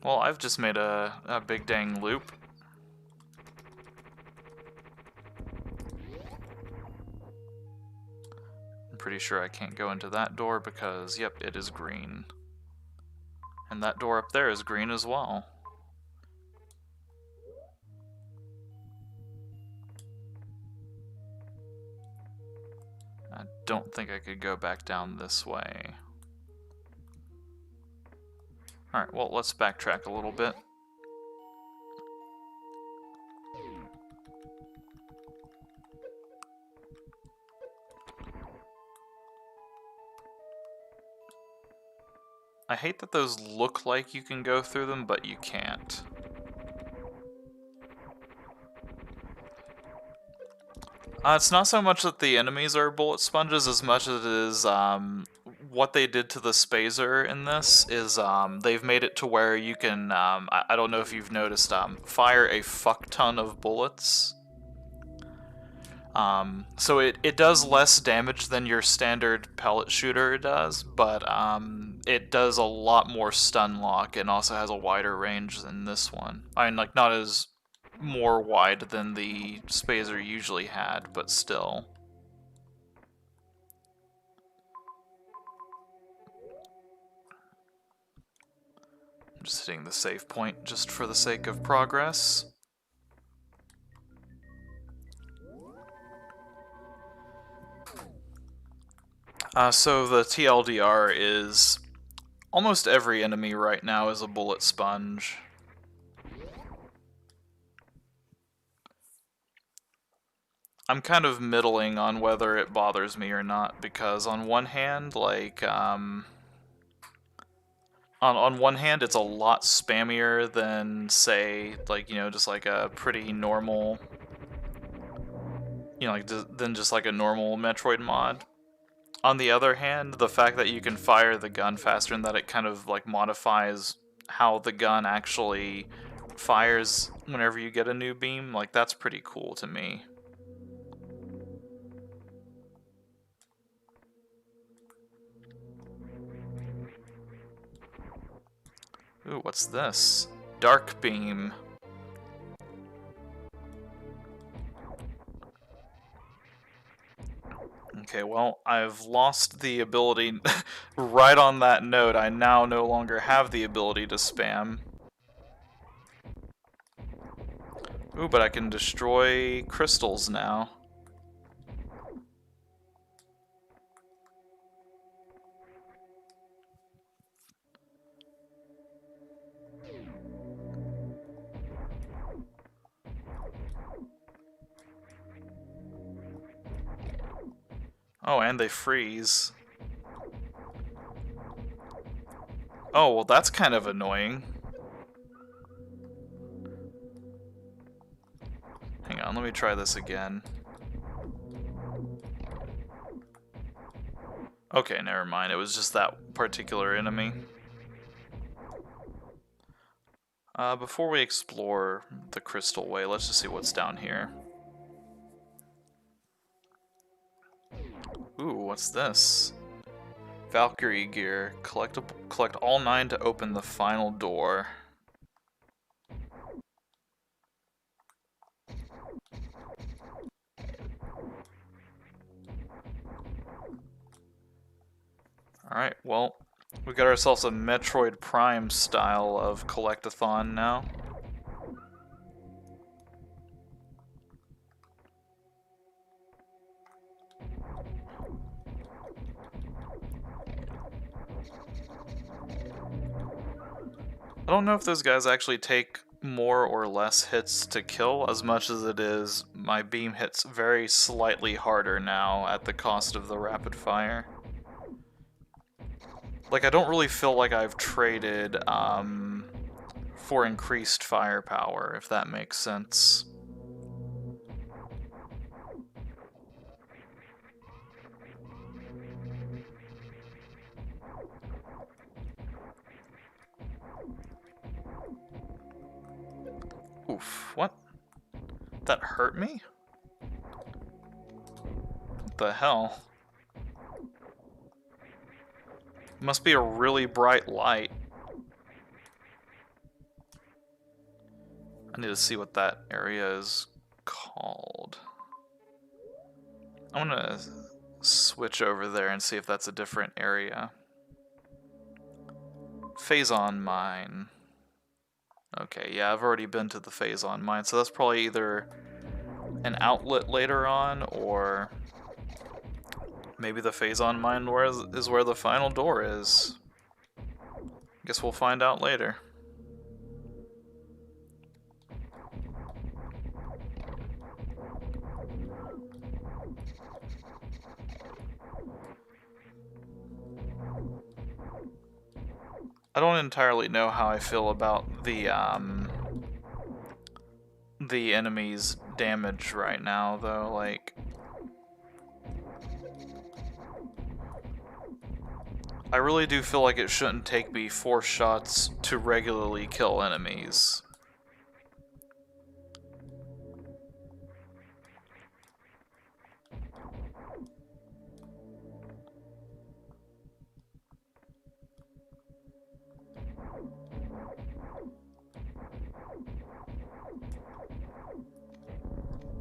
Well, I've just made a big dang loop. I'm pretty sure I can't go into that door because, yep, it is green. And that door up there is green as well. I don't think I could go back down this way. Alright, well, let's backtrack a little bit. I I hate that those look like you can go through them, but you can't. It's not so much that the enemies are bullet sponges as much as it is what they did to the Spazer in this is they've made it to where you can, I don't know if you've noticed, fire a fuck ton of bullets. So it does less damage than your standard pellet shooter does, but it does a lot more stun lock and also has a wider range than this one. I mean, like, not as more wide than the Spazer usually had, but still. I'm just hitting the save point just for the sake of progress. So the TLDR is almost every enemy right now is a bullet sponge. I'm kind of middling on whether it bothers me or not, because on one hand, like, on one hand, it's a lot spammier than, say, like, you know, just like a pretty normal, you know, like, than just like a normal Metroid mod. On the other hand, the fact that you can fire the gun faster and that it kind of, like, modifies how the gun actually fires whenever you get a new beam, like, that's pretty cool to me. Ooh, what's this? Dark beam. Okay, well, I've lost the ability. Right on that note, I now no longer have the ability to spam. Ooh, but I can destroy crystals now. Oh, and they freeze. Oh, well, that's kind of annoying. Hang on, let me try this again. Okay, never mind. It was just that particular enemy. Before we explore the Crystal Way, let's just see what's down here. Ooh, what's this? Valkyrie gear. Collect all 9 to open the final door. Alright, well, we got ourselves a Metroid Prime style of collectathon now. I don't know if those guys actually take more or less hits to kill as much as it is my beam hits very slightly harder now at the cost of the rapid fire. Like, I don't really feel like I've traded for increased firepower, if that makes sense. Oof, what? That hurt me? What the hell? Must be a really bright light. I need to see what that area is called. I'm gonna switch over there and see if that's a different area. Phazon mine. Okay, yeah, I've already been to the Phazon mine, so that's probably either an outlet later on, or maybe the Phazon mine is where the final door is. Guess we'll find out later. I don't entirely know how I feel about the enemy's damage right now, though. Like, I really do feel like it shouldn't take me 4 shots to regularly kill enemies.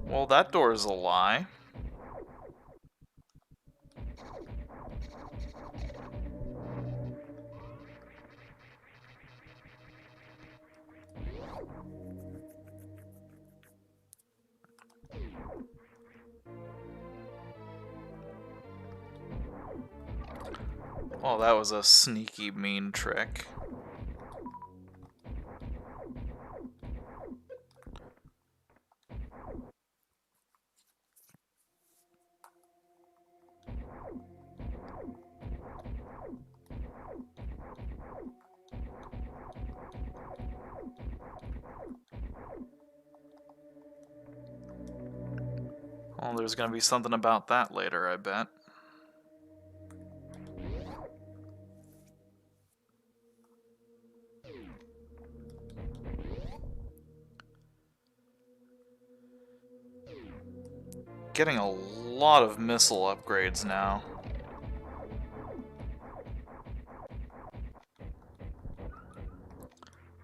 Well, that door is a lie. Well, that was a sneaky, mean trick. Well, there's gonna be something about that later, I bet. Getting a lot of missile upgrades now.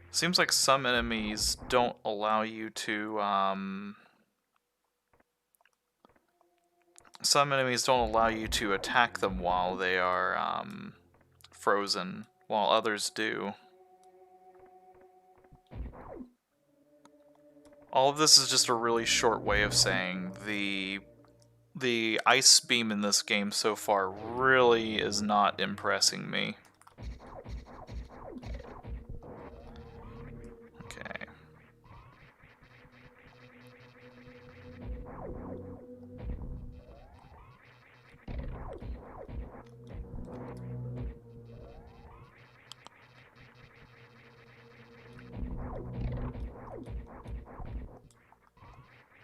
Seems like some enemies don't allow you to, some enemies don't allow you to attack them while they are, frozen, while others do. All of this is just a really short way of saying the ice beam in this game so far really is not impressing me. Okay.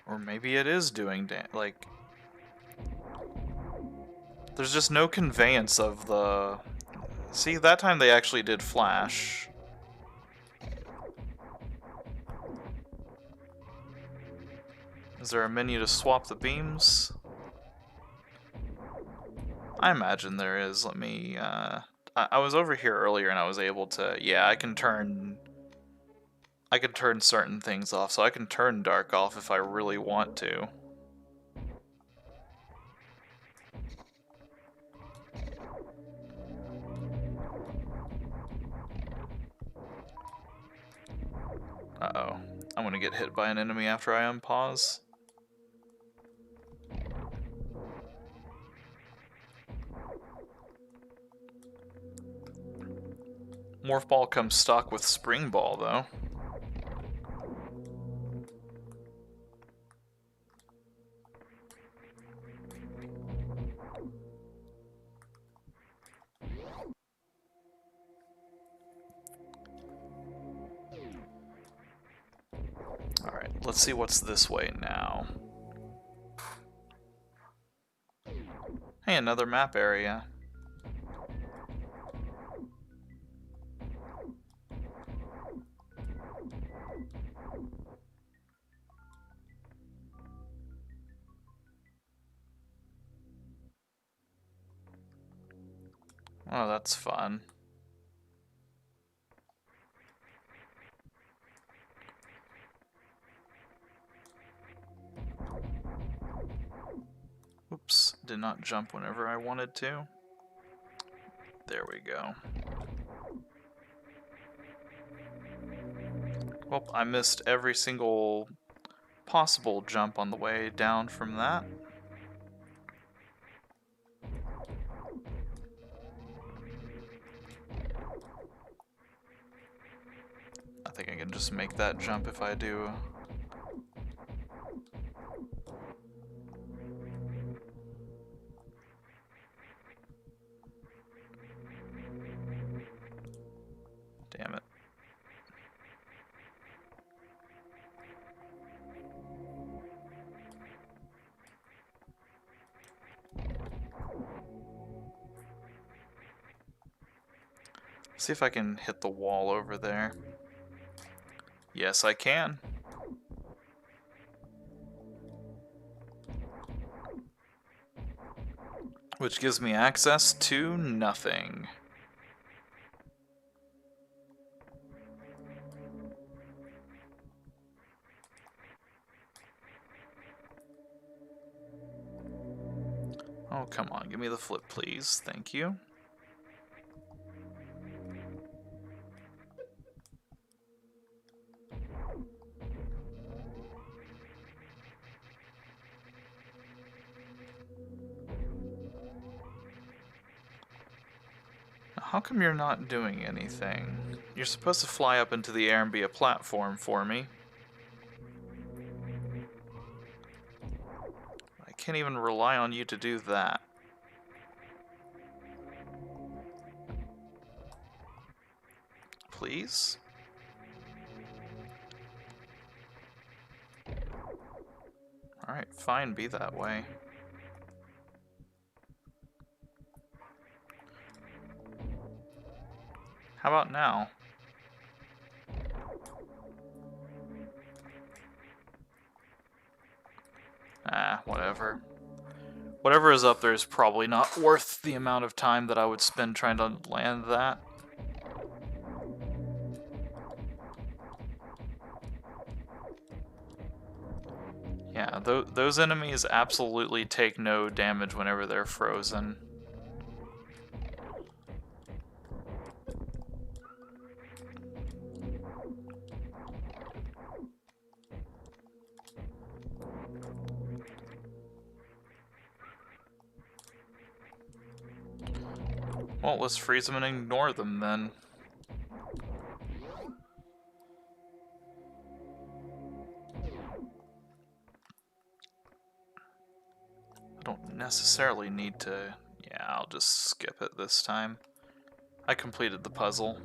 Or maybe it is doing like... There's just no conveyance of the... See, that time they actually did flash. Is there a menu to swap the beams? I imagine there is. Let me, I was over here earlier and I was able to... Yeah, I can turn certain things off, so I can turn dark off if I really want to. Uh-oh. I'm gonna get hit by an enemy after I unpause. Morph Ball comes stock with Spring Ball, though. Alright, let's see what's this way now. Hey, another map area. Oh, that's fun. Oops, did not jump whenever I wanted to. There we go. Well, I missed every single possible jump on the way down from that. I think I can just make that jump if I do. See if I can hit the wall over there. Yes, I can. Which gives me access to nothing. Oh, come on, give me the flip, please. Thank you. How come you're not doing anything? You're supposed to fly up into the air and be a platform for me. I can't even rely on you to do that. Please? Alright, fine, be that way. How about now? Ah, whatever. Whatever is up there is probably not worth the amount of time that I would spend trying to land that. Yeah, those enemies absolutely take no damage whenever they're frozen. Well, let's freeze them and ignore them then. I don't necessarily need to... Yeah, I'll just skip it this time. I completed the puzzle.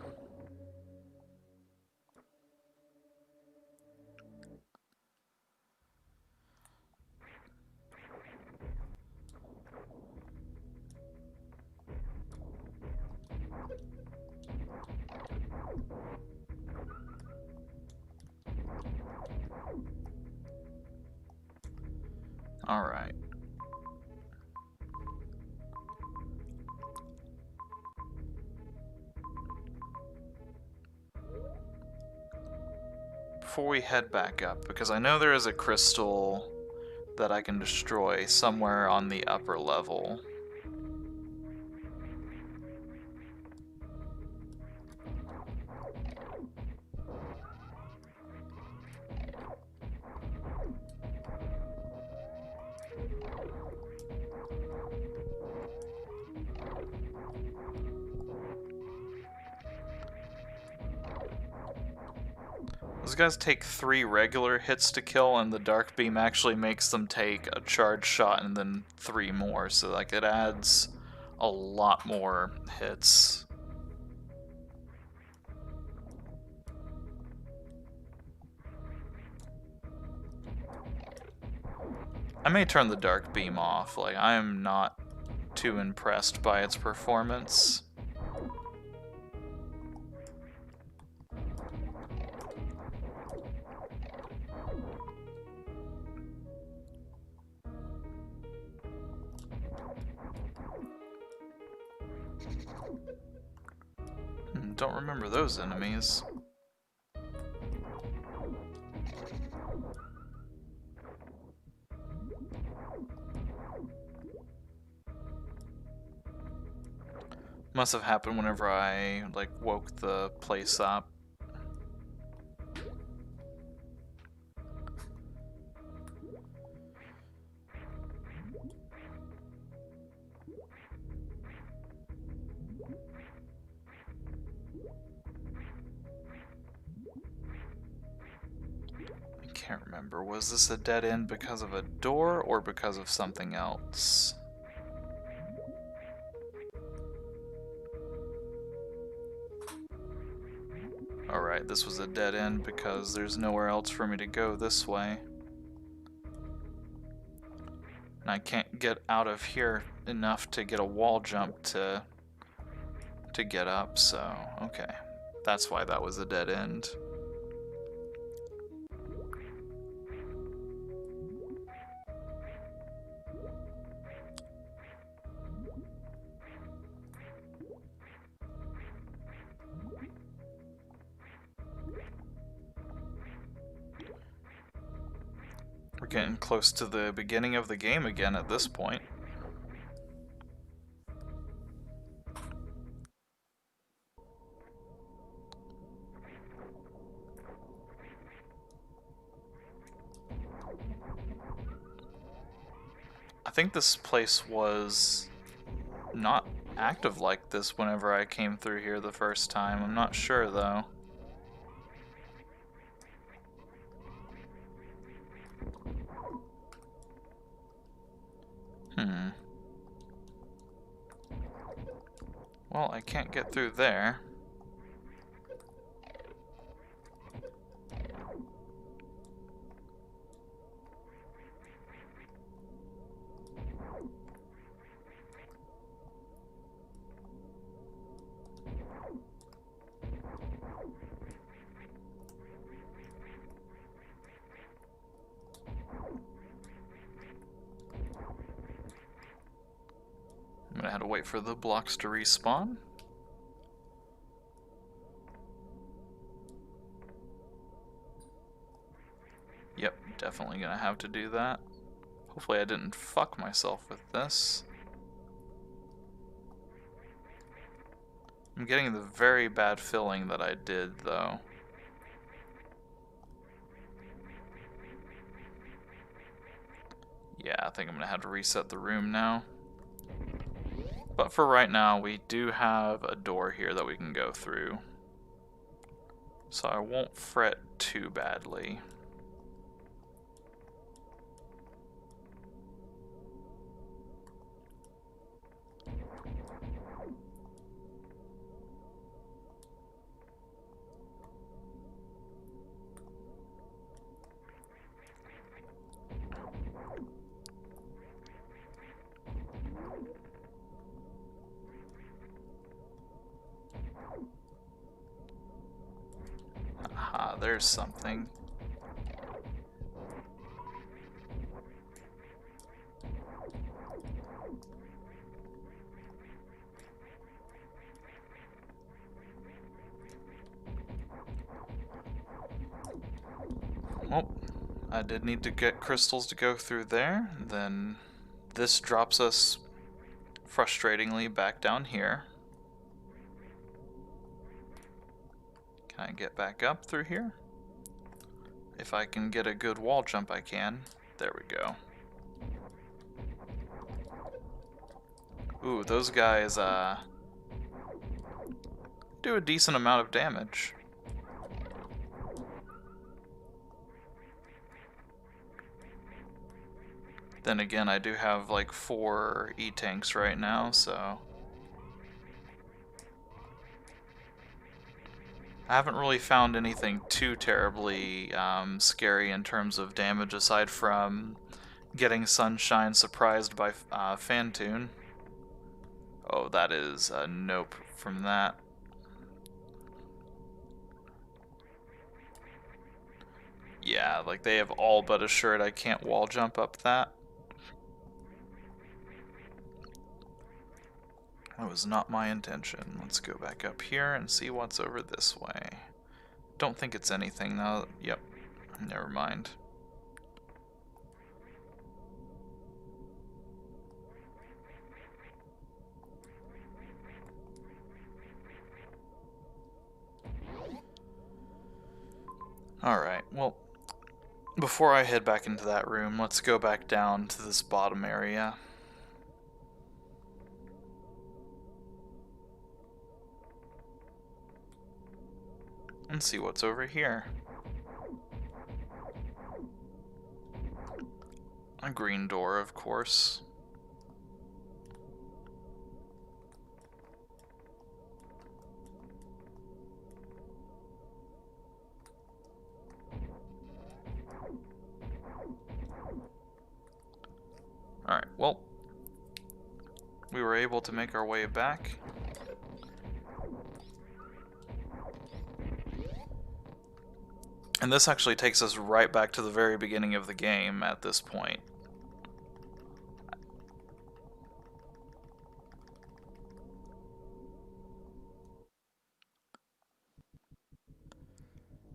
Alright. Before we head back up, because I know there is a crystal that I can destroy somewhere on the upper level. Those guys take 3 regular hits to kill, and the Dark Beam actually makes them take a charge shot and then 3 more, so like it adds a lot more hits. I may turn the Dark Beam off, like I am not too impressed by its performance. Don't remember those enemies. Must have happened whenever I, like, woke the place up. I can't remember. Was this a dead end because of a door or because of something else? Alright, this was a dead end because there's nowhere else for me to go this way. And I can't get out of here enough to get a wall jump to to get up, so okay. That's why that was a dead end. We're getting close to the beginning of the game again at this point. I think this place was not active like this whenever I came through here the first time. I'm not sure though. Well, I can't get through there. I'm gonna have to wait for the blocks to respawn. Yep, definitely gonna have to do that. Hopefully I didn't fuck myself with this. I'm getting the very bad feeling that I did, though. Yeah, I think I'm gonna have to reset the room now. But for right now, we do have a door here that we can go through. So I won't fret too badly. Aha, there's something. Well, I did need to get crystals to go through there. Then this drops us frustratingly back down here. Can I get back up through here? If I can get a good wall jump, I can. There we go. Ooh, those guys do a decent amount of damage. Then again, I do have like 4 E-tanks right now, so I haven't really found anything too terribly scary in terms of damage aside from getting Sunshine surprised by Phantoon. Oh, that is a nope from that. Yeah, like they have all but assured I can't wall jump up that. That was not my intention. Let's go back up here and see what's over this way. Don't think it's anything now. Yep, never mind. Alright, well, before I head back into that room, let's go back down to this bottom area. And see what's over here. A green door, of course. Alright, well, we were able to make our way back. And this actually takes us right back to the very beginning of the game at this point.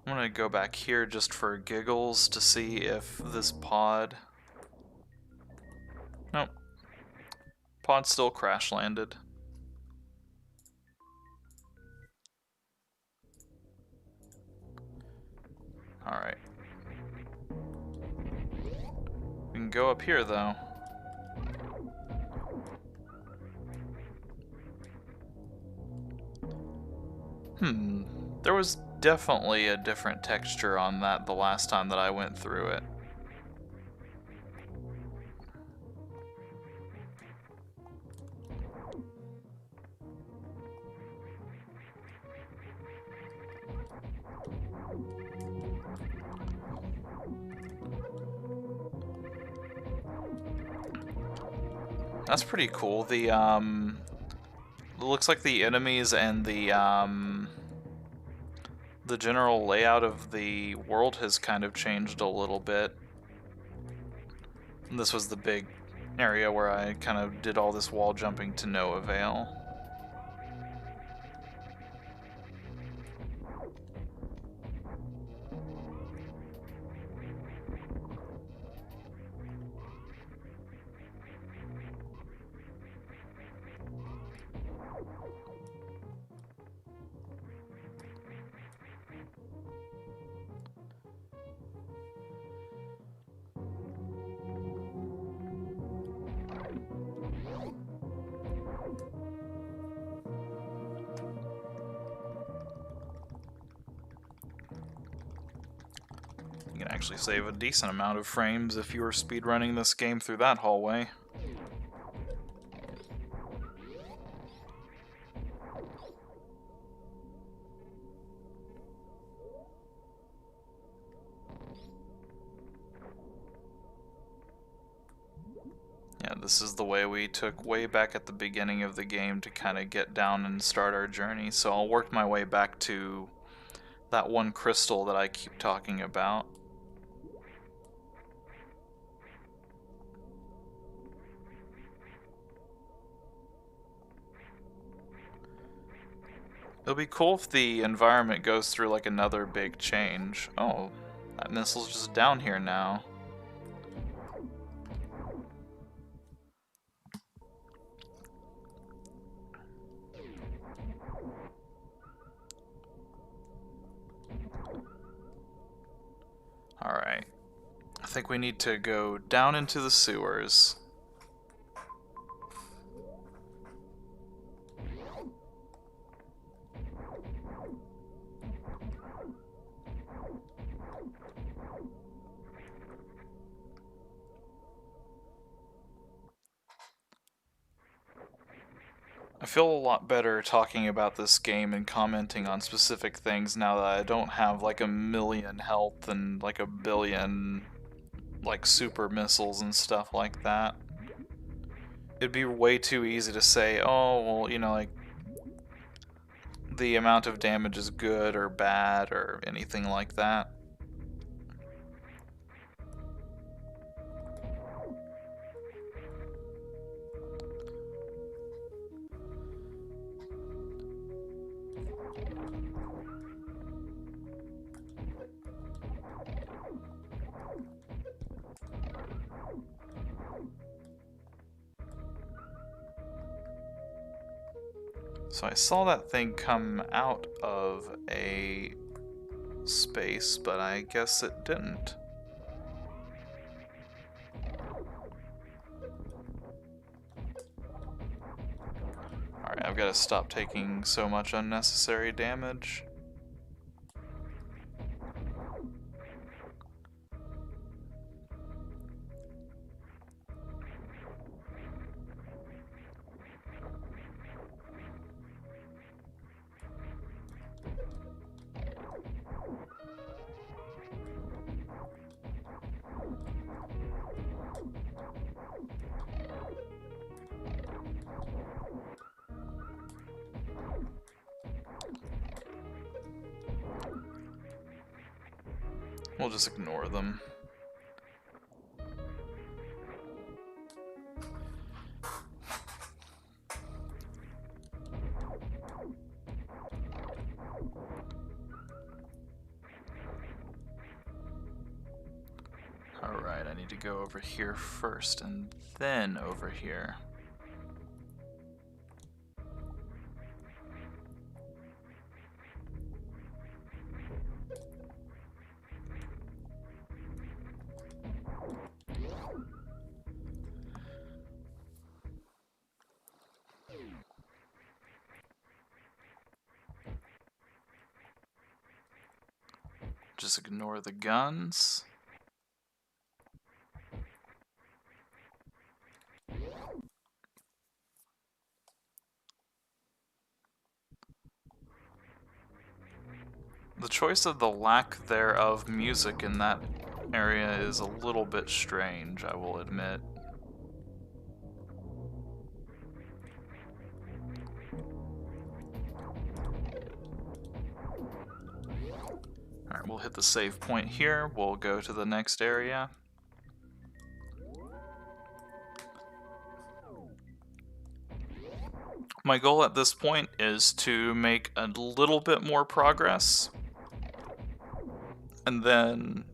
I'm gonna go back here just for giggles to see if this pod... Nope. Pod still crash landed. Alright. We can go up here though. There was definitely a different texture on that the last time that I went through it. That's pretty cool. The, it looks like the enemies and the general layout of the world has kind of changed a little bit. And this was the big area where I kind of did all this wall jumping to no avail. You can actually save a decent amount of frames if you were speedrunning this game through that hallway. Yeah, this is the way we took way back at the beginning of the game to kind of get down and start our journey. So I'll work my way back to that one crystal that I keep talking about. It'll be cool if the environment goes through like another big change. Oh, that missile's just down here now. Alright. I think we need to go down into the sewers. I feel a lot better talking about this game and commenting on specific things now that I don't have like a million health and like a billion like super missiles and stuff like that. It'd be way too easy to say, oh, well, you know, like the amount of damage is good or bad or anything like that. So I saw that thing come out of a space, but I guess it didn't. Alright, I've got to stop taking so much unnecessary damage. We'll just ignore them. Alright, I need to go over here first and then over here. Just ignore the guns. The choice of the lack thereof music in that area is a little bit strange, I will admit. Alright, we'll hit the save point here. We'll go to the next area. My goal at this point is to make a little bit more progress. And then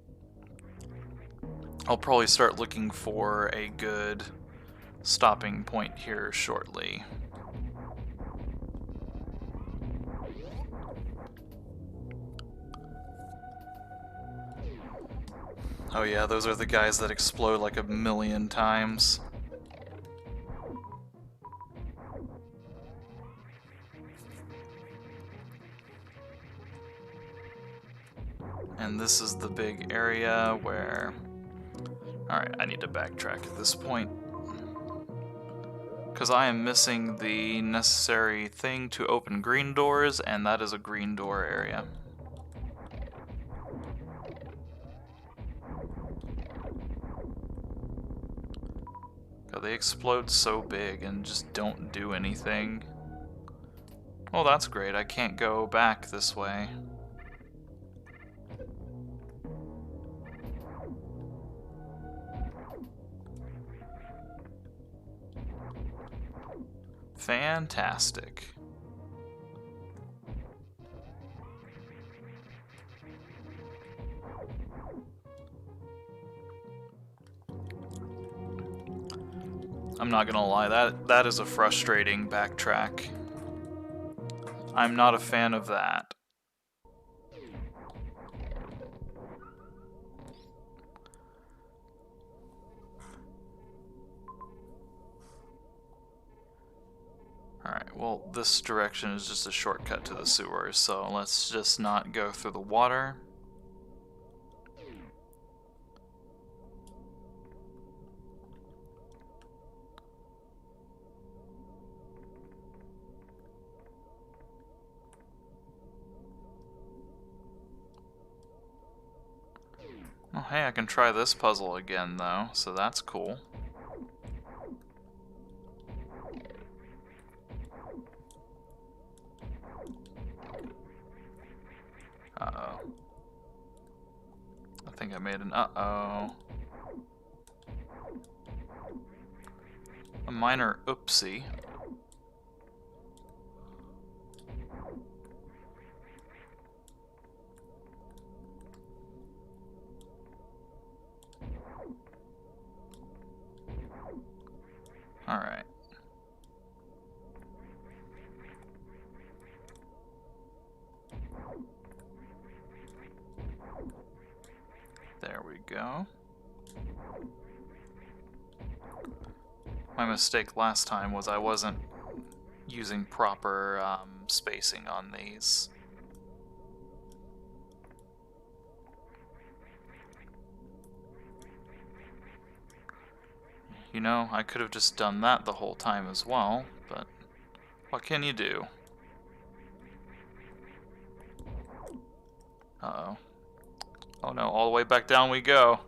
I'll probably start looking for a good stopping point here shortly. Oh yeah, those are the guys that explode like a million times. And this is the big area where... Alright, I need to backtrack at this point. Because I am missing the necessary thing to open green doors, and that is a green door area. They explode so big and just don't do anything. Well, that's great. I can't go back this way. Fantastic. I'm not gonna lie, that is a frustrating backtrack. I'm not a fan of that. Alright, well, this direction is just a shortcut to the sewers, so let's just not go through the water. Oh, hey, I can try this puzzle again, though, so that's cool. Uh-oh. I think I made an uh-oh. A minor oopsie. Alright. There we go. My mistake last time was I wasn't using proper spacing on these. You know, I could have just done that the whole time as well, but what can you do? Uh-oh. Oh no, all the way back down we go.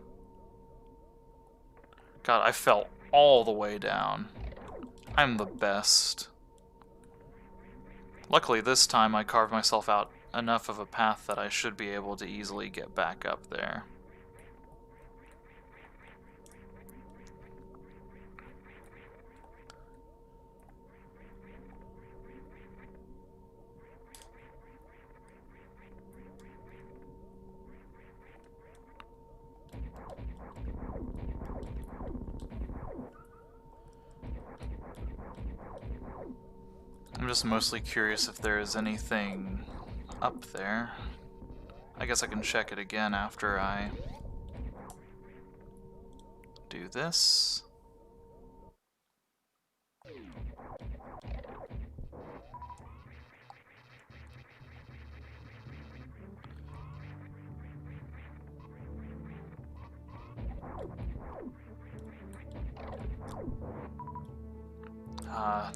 God, I fell all the way down. I'm the best. Luckily this time I carved myself out enough of a path that I should be able to easily get back up there. I'm just mostly curious if there is anything up there. I guess I can check it again after I do this.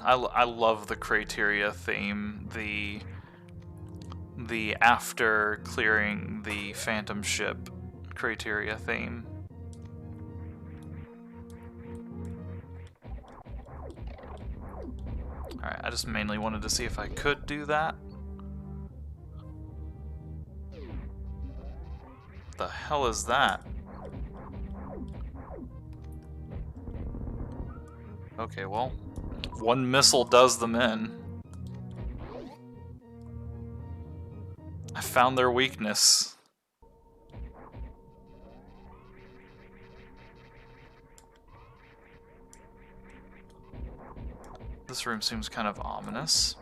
I love the Crateria theme, the after clearing the Phantom ship Crateria theme. Alright, I just mainly wanted to see if I could do that. What the hell is that? Okay, well, one missile does them in. I found their weakness. This room seems kind of ominous.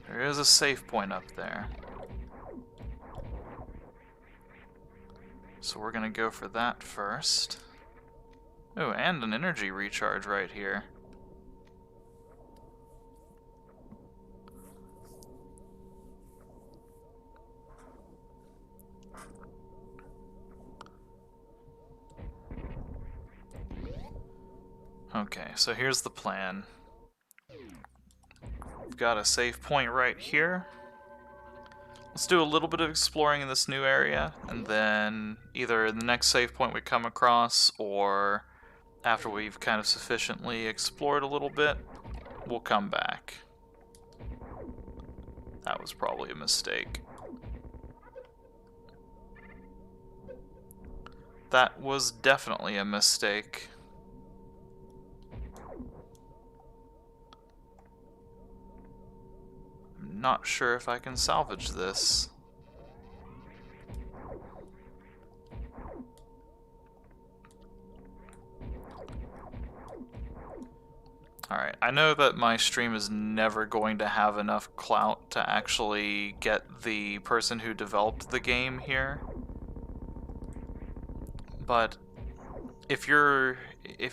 There is a save point up there. So we're gonna go for that first. Oh, and an energy recharge right here. Okay, so here's the plan. We've got a save point right here. Let's do a little bit of exploring in this new area, and then either the next save point we come across, or after we've kind of sufficiently explored a little bit, we'll come back. That was probably a mistake. That was definitely a mistake. I'm not sure if I can salvage this. Alright, I know that my stream is never going to have enough clout to actually get the person who developed the game here. But if you're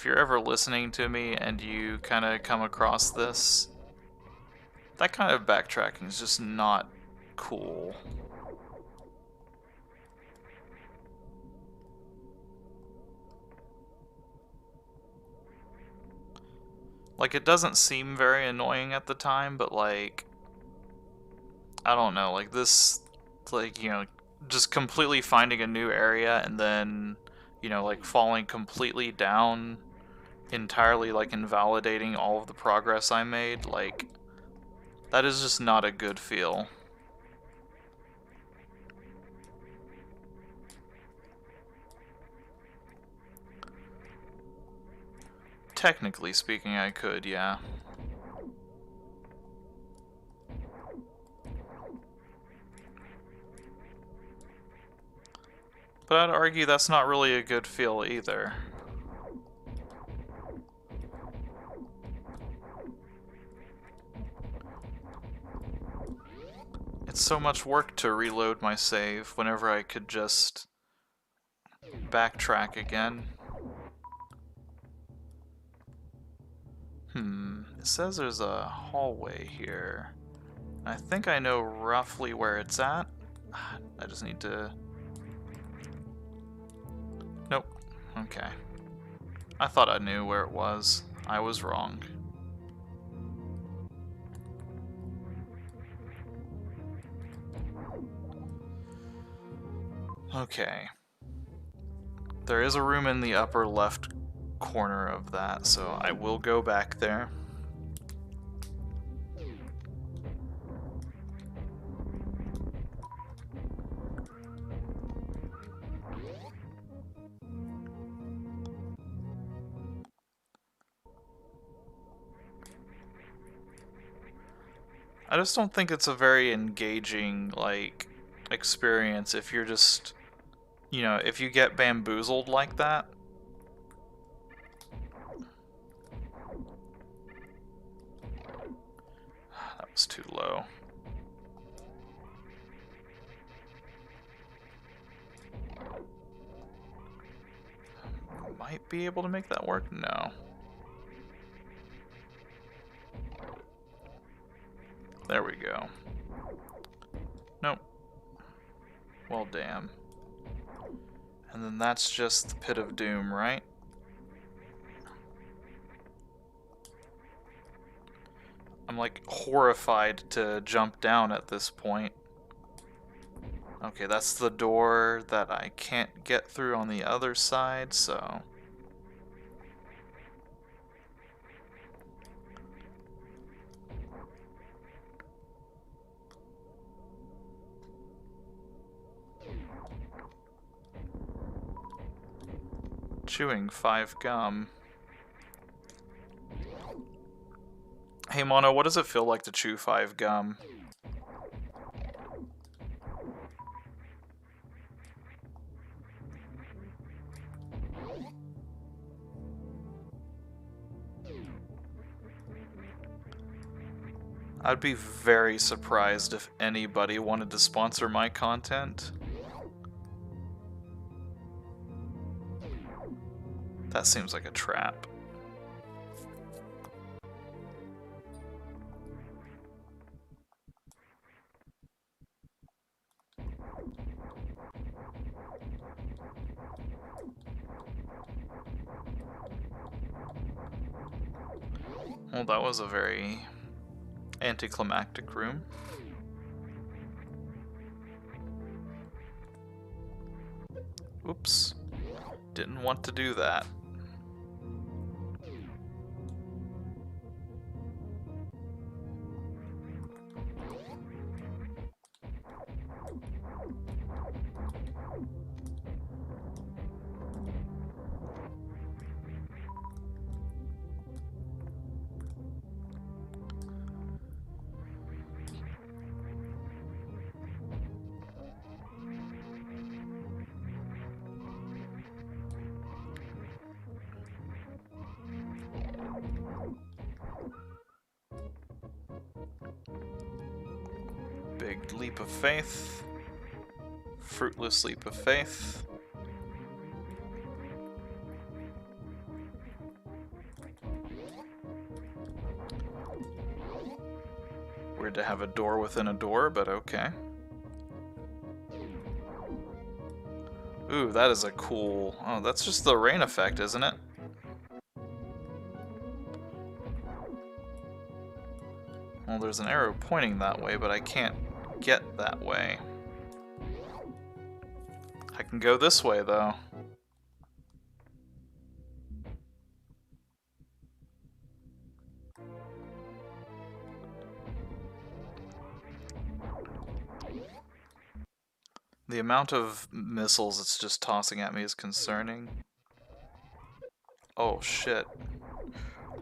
ever listening to me and you kind of come across this, that kind of backtracking is just not cool. Like, it doesn't seem very annoying at the time, but like, I don't know, like this, like, you know, just completely finding a new area and then, you know, like falling completely down, entirely like invalidating all of the progress I made, like, that is just not a good feel. Technically speaking, I could, yeah. But I'd argue that's not really a good feel either. It's so much work to reload my save whenever I could just backtrack again. It says there's a hallway here. I think I know roughly where it's at. I just need to... Nope. Okay. I thought I knew where it was. I was wrong. Okay. There is a room in the upper left corner of that, so I will go back there. I just don't think it's a very engaging, like, experience if you're just, you know, if you get bamboozled like that. That was too low. Might be able to make that work? No. There we go. Nope. Well, damn. And then that's just the Pit of Doom, right? I'm like horrified to jump down at this point. Okay, that's the door that I can't get through on the other side, so... Chewing 5 gum. Hey Mono, what does it feel like to chew 5 gum? I'd be very surprised if anybody wanted to sponsor my content. That seems like a trap. Well, that was a very anticlimactic room. Oops. Didn't want to do that. Big leap of faith. Fruitless leap of faith. Weird to have a door within a door, but okay. Ooh, that is a cool... Oh, that's just the rain effect, isn't it? Well, there's an arrow pointing that way, but I can't get that way. I can go this way, though. The amount of missiles it's just tossing at me is concerning. Oh, shit.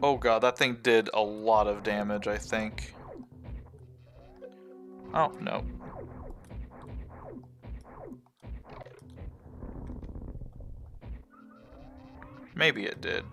Oh god, that thing did a lot of damage, I think. Oh, no. Maybe it did.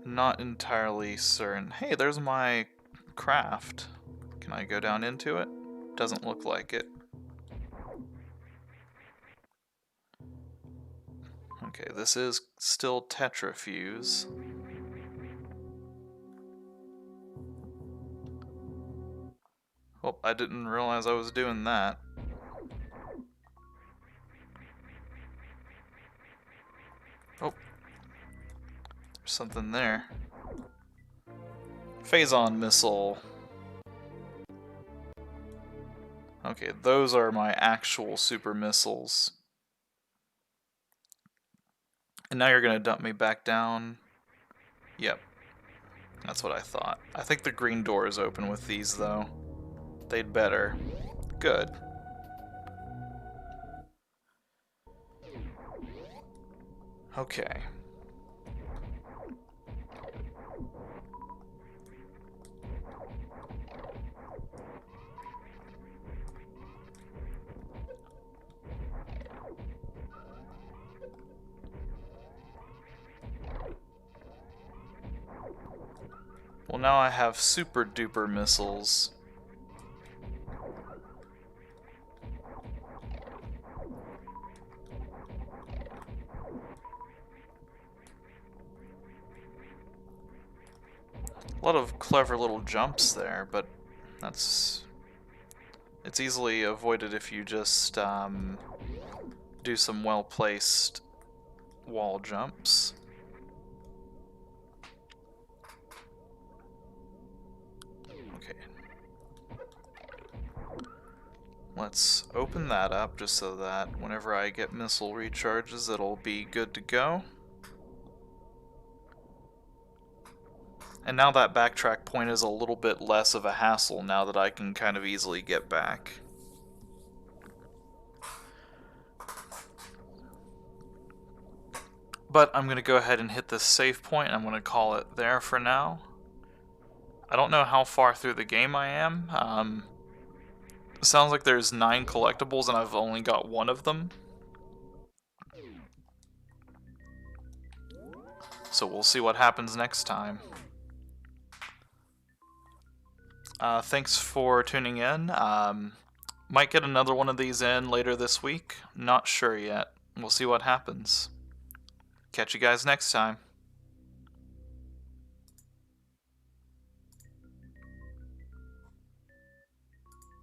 Not entirely certain. Hey, there's my craft. Can I go down into it? Doesn't look like it. Okay, this is still Tetrafuse. Well, I didn't realize I was doing that. Oh. There's something there. Phazon missile. Okay, those are my actual super missiles. And now you're gonna dump me back down. Yep. That's what I thought. I think the green door is open with these, though. They'd better. Good. Okay. Well, now I have super duper missiles. A lot of clever little jumps there, but it's easily avoided if you just do some well-placed wall jumps. Okay. Let's open that up just so that whenever I get missile recharges, it'll be good to go. And now that backtrack point is a little bit less of a hassle now that I can kind of easily get back. But I'm going to go ahead and hit this save point. I'm going to call it there for now. I don't know how far through the game I am. It sounds like there's 9 collectibles and I've only got 1 of them. So we'll see what happens next time. Thanks for tuning in. Might get another one of these in later this week. Not sure yet. We'll see what happens. Catch you guys next time.